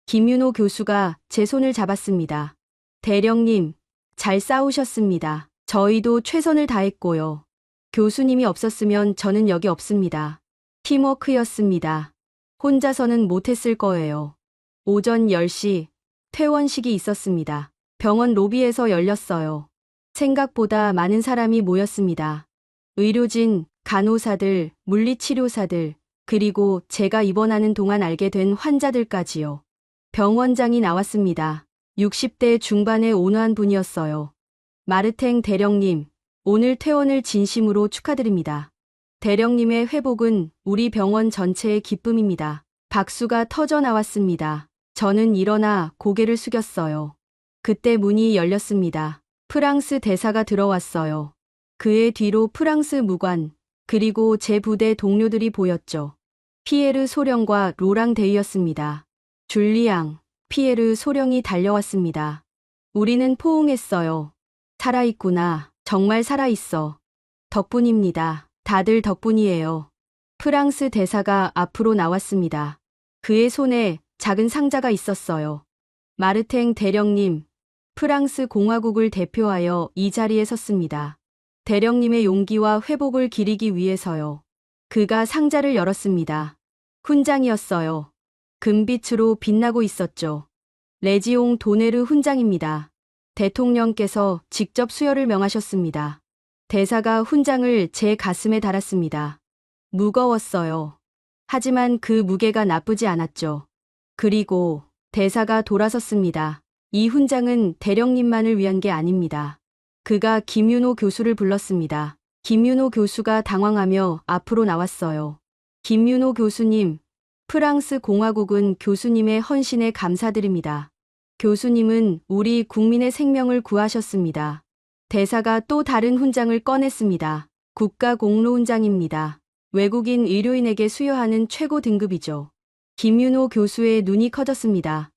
김윤호 교수가 제 손을 잡았습니다. 대령님, 잘 싸우셨습니다. 저희도 최선을 다했고요. 교수님이 없었으면 저는 여기 없습니다. 팀워크였습니다. 혼자서는 못했을 거예요. 오전 10시 퇴원식이 있었습니다. 병원 로비에서 열렸어요. 생각보다 많은 사람이 모였습니다. 의료진, 간호사들, 물리치료사들, 그리고 제가 입원하는 동안 알게 된 환자들까지요. 병원장이 나왔습니다. 60대 중반의 온화한 분이었어요. 마르탱 대령님, 오늘 퇴원을 진심으로 축하드립니다. 대령님의 회복은 우리 병원 전체의 기쁨입니다. 박수가 터져 나왔습니다. 저는 일어나 고개를 숙였어요. 그때 문이 열렸습니다. 프랑스 대사가 들어왔어요. 그의 뒤로 프랑스 무관, 그리고 제 부대 동료들이 보였죠. 피에르 소령과 로랑 대위였습니다. 줄리앙, 피에르 소령이 달려왔습니다. 우리는 포옹했어요. 살아있구나. 정말 살아있어. 덕분입니다. 다들 덕분이에요. 프랑스 대사가 앞으로 나왔습니다. 그의 손에 작은 상자가 있었어요. 마르탱 대령님, 프랑스 공화국을 대표하여 이 자리에 섰습니다. 대령님의 용기와 회복을 기리기 위해서요. 그가 상자를 열었습니다. 훈장이었어요. 금빛으로 빛나고 있었죠. 레지옹 도네르 훈장입니다. 대통령께서 직접 수여를 명하셨습니다. 대사가 훈장을 제 가슴에 달았습니다. 무거웠어요. 하지만 그 무게가 나쁘지 않았죠. 그리고 대사가 돌아섰습니다. 이 훈장은 대령님만을 위한 게 아닙니다. 그가 김윤호 교수를 불렀습니다. 김윤호 교수가 당황하며 앞으로 나왔어요. 김윤호 교수님, 프랑스 공화국은 교수님의 헌신에 감사드립니다. 교수님은 우리 국민의 생명을 구하셨습니다. 대사가 또 다른 훈장을 꺼냈습니다. 국가공로훈장입니다. 외국인 의료인에게 수여하는 최고 등급이죠. 김윤호 교수의 눈이 커졌습니다.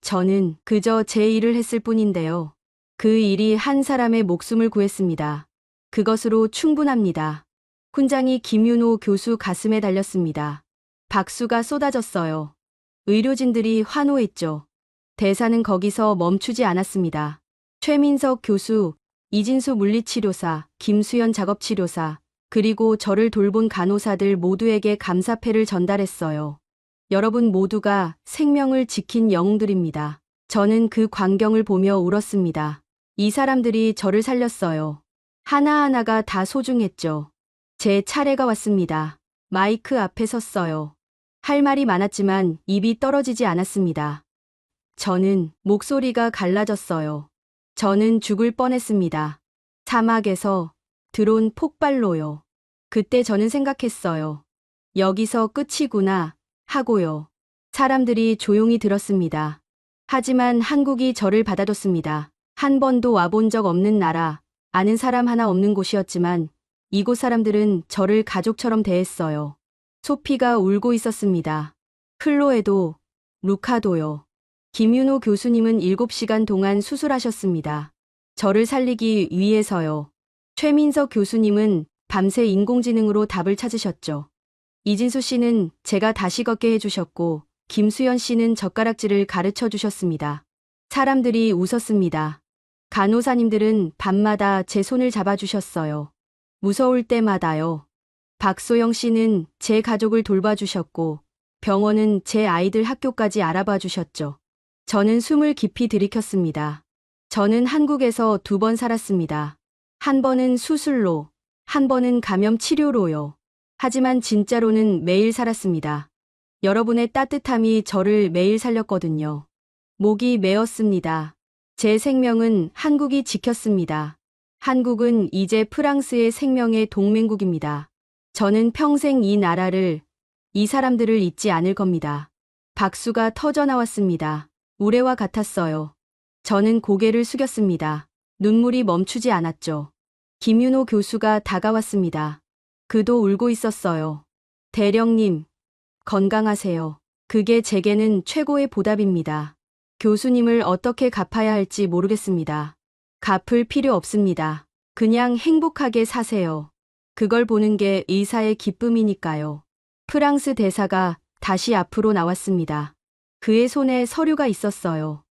저는 그저 제 일을 했을 뿐인데요. 그 일이 한 사람의 목숨을 구했습니다. 그것으로 충분합니다. 훈장이 김윤호 교수 가슴에 달렸습니다. 박수가 쏟아졌어요. 의료진들이 환호했죠. 대사는 거기서 멈추지 않았습니다. 최민석 교수, 이진수 물리치료사, 김수연 작업치료사, 그리고 저를 돌본 간호사들 모두에게 감사패를 전달했어요. 여러분 모두가 생명을 지킨 영웅들입니다. 저는 그 광경을 보며 울었습니다. 이 사람들이 저를 살렸어요. 하나하나가 다 소중했죠. 제 차례가 왔습니다. 마이크 앞에 섰어요. 할 말이 많았지만 입이 떨어지지 않았습니다. 저는 목소리가 갈라졌어요. 저는 죽을 뻔했습니다. 사막에서 드론 폭발로요. 그때 저는 생각했어요. 여기서 끝이구나 하고요. 사람들이 조용히 들었습니다. 하지만 한국이 저를 받아줬습니다. 한 번도 와본 적 없는 나라, 아는 사람 하나 없는 곳이었지만 이곳 사람들은 저를 가족처럼 대했어요. 소피가 울고 있었습니다. 클로에도, 루카도요. 김윤호 교수님은 7시간 동안 수술하셨습니다. 저를 살리기 위해서요. 최민석 교수님은 밤새 인공지능으로 답을 찾으셨죠. 이진수 씨는 제가 다시 걷게 해주셨고, 김수연 씨는 젓가락질을 가르쳐 주셨습니다. 사람들이 웃었습니다. 간호사님들은 밤마다 제 손을 잡아주셨어요. 무서울 때마다요. 박소영 씨는 제 가족을 돌봐주셨고, 병원은 제 아이들 학교까지 알아봐 주셨죠. 저는 숨을 깊이 들이켰습니다. 저는 한국에서 2번 살았습니다. 한 번은 수술로, 한 번은 감염 치료로요. 하지만 진짜로는 매일 살았습니다. 여러분의 따뜻함이 저를 매일 살렸거든요. 목이 메었습니다. 제 생명은 한국이 지켰습니다. 한국은 이제 프랑스의 생명의 동맹국입니다. 저는 평생 이 나라를, 이 사람들을 잊지 않을 겁니다. 박수가 터져 나왔습니다. 우레와 같았어요. 저는 고개를 숙였습니다. 눈물이 멈추지 않았죠. 김윤호 교수가 다가왔습니다. 그도 울고 있었어요. 대령님, 건강하세요. 그게 제게는 최고의 보답입니다. 교수님을 어떻게 갚아야 할지 모르겠습니다. 갚을 필요 없습니다. 그냥 행복하게 사세요. 그걸 보는 게 의사의 기쁨이니까요. 프랑스 대사가 다시 앞으로 나왔습니다. 그의 손에 서류가 있었어요.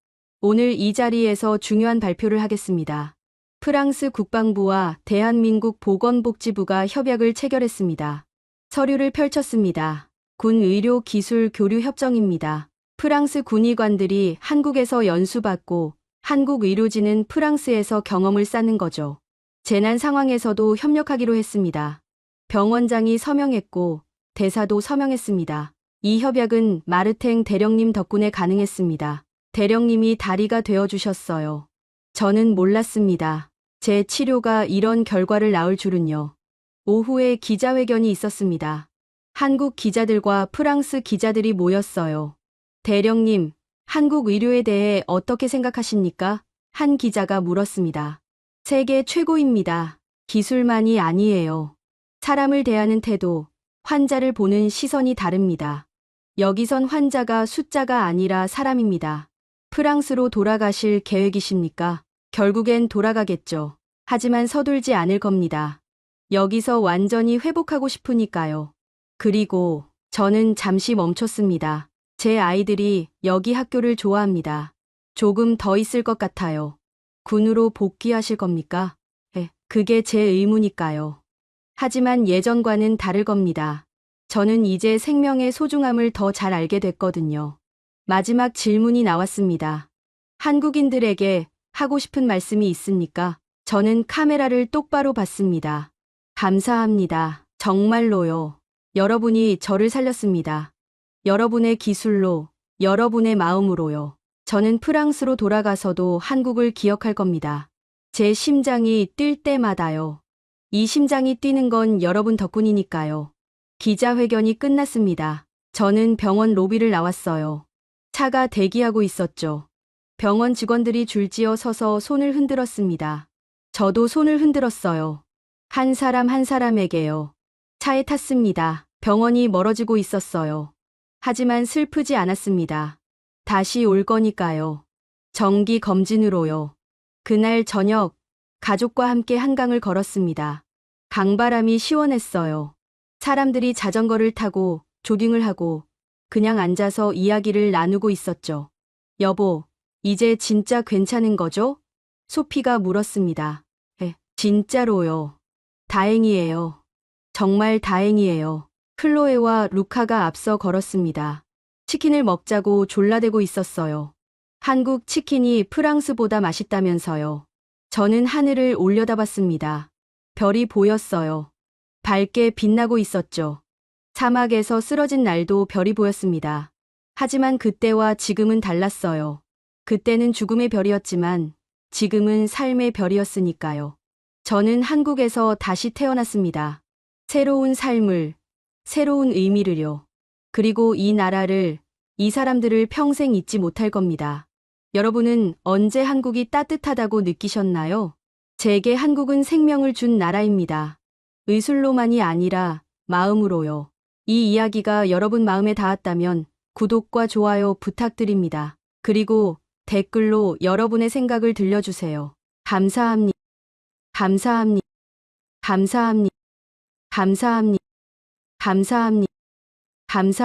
오늘 이 자리에서 중요한 발표를 하겠습니다. 프랑스 국방부와 대한민국 보건복지부가 협약을 체결했습니다. 서류를 펼쳤습니다. 군 의료 기술 교류 협정입니다. 프랑스 군의관들이 한국에서 연수받고 한국 의료진은 프랑스에서 경험을 쌓는 거죠. 재난 상황에서도 협력하기로 했습니다. 병원장이 서명했고 대사도 서명했습니다. 이 협약은 마르탱 대령님 덕분에 가능했습니다. 대령님이 다리가 되어주셨어요. 저는 몰랐습니다. 제 치료가 이런 결과를 낳을 줄은요. 오후에 기자회견이 있었습니다. 한국 기자들과 프랑스 기자들이 모였어요. 대령님, 한국 의료에 대해 어떻게 생각하십니까? 한 기자가 물었습니다. 세계 최고입니다. 기술만이 아니에요. 사람을 대하는 태도, 환자를 보는 시선이 다릅니다. 여기선 환자가 숫자가 아니라 사람입니다. 프랑스로 돌아가실 계획이십니까? 결국엔 돌아가겠죠. 하지만 서둘지 않을 겁니다. 여기서 완전히 회복하고 싶으니까요. 그리고 저는 잠시 멈췄습니다. 제 아이들이 여기 학교를 좋아합니다. 조금 더 있을 것 같아요. 군으로 복귀하실 겁니까? 그게 제 의무니까요. 하지만 예전과는 다를 겁니다. 저는 이제 생명의 소중함을 더 잘 알게 됐거든요. 마지막 질문이 나왔습니다. 한국인들에게 하고 싶은 말씀이 있습니까? 저는 카메라를 똑바로 봤습니다. 감사합니다. 정말로요. 여러분이 저를 살렸습니다. 여러분의 기술로, 여러분의 마음으로요. 저는 프랑스로 돌아가서도 한국을 기억할 겁니다. 제 심장이 뛸 때마다요. 이 심장이 뛰는 건 여러분 덕분이니까요. 기자회견이 끝났습니다. 저는 병원 로비를 나왔어요. 차가 대기하고 있었죠. 병원 직원들이 줄지어 서서 손을 흔들었습니다. 저도 손을 흔들었어요. 한 사람 한 사람에게요. 차에 탔습니다. 병원이 멀어지고 있었어요. 하지만 슬프지 않았습니다. 다시 올 거니까요. 정기 검진으로요. 그날 저녁, 가족과 함께 한강을 걸었습니다. 강바람이 시원했어요. 사람들이 자전거를 타고 조깅을 하고 그냥 앉아서 이야기를 나누고 있었죠. 여보, 이제 진짜 괜찮은 거죠? 소피가 물었습니다. 진짜로요. 다행이에요. 정말 다행이에요. 클로에와 루카가 앞서 걸었습니다. 치킨을 먹자고 졸라대고 있었어요. 한국 치킨이 프랑스보다 맛있다면서요. 저는 하늘을 올려다봤습니다. 별이 보였어요. 밝게 빛나고 있었죠. 사막에서 쓰러진 날도 별이 보였습니다. 하지만 그때와 지금은 달랐어요. 그때는 죽음의 별이었지만 지금은 삶의 별이었으니까요. 저는 한국에서 다시 태어났습니다. 새로운 삶을, 새로운 의미를요. 그리고 이 나라를, 이 사람들을 평생 잊지 못할 겁니다. 여러분은 언제 한국이 따뜻하다고 느끼셨나요? 제게 한국은 생명을 준 나라입니다. 의술로만이 아니라 마음으로요. 이 이야기가 여러분 마음에 닿았다면 구독과 좋아요 부탁드립니다. 그리고 댓글로 여러분의 생각을 들려주세요. 감사합니다. 감사합니다. 감사합니다. 감사합니다. 감사합니다. 감사합니다.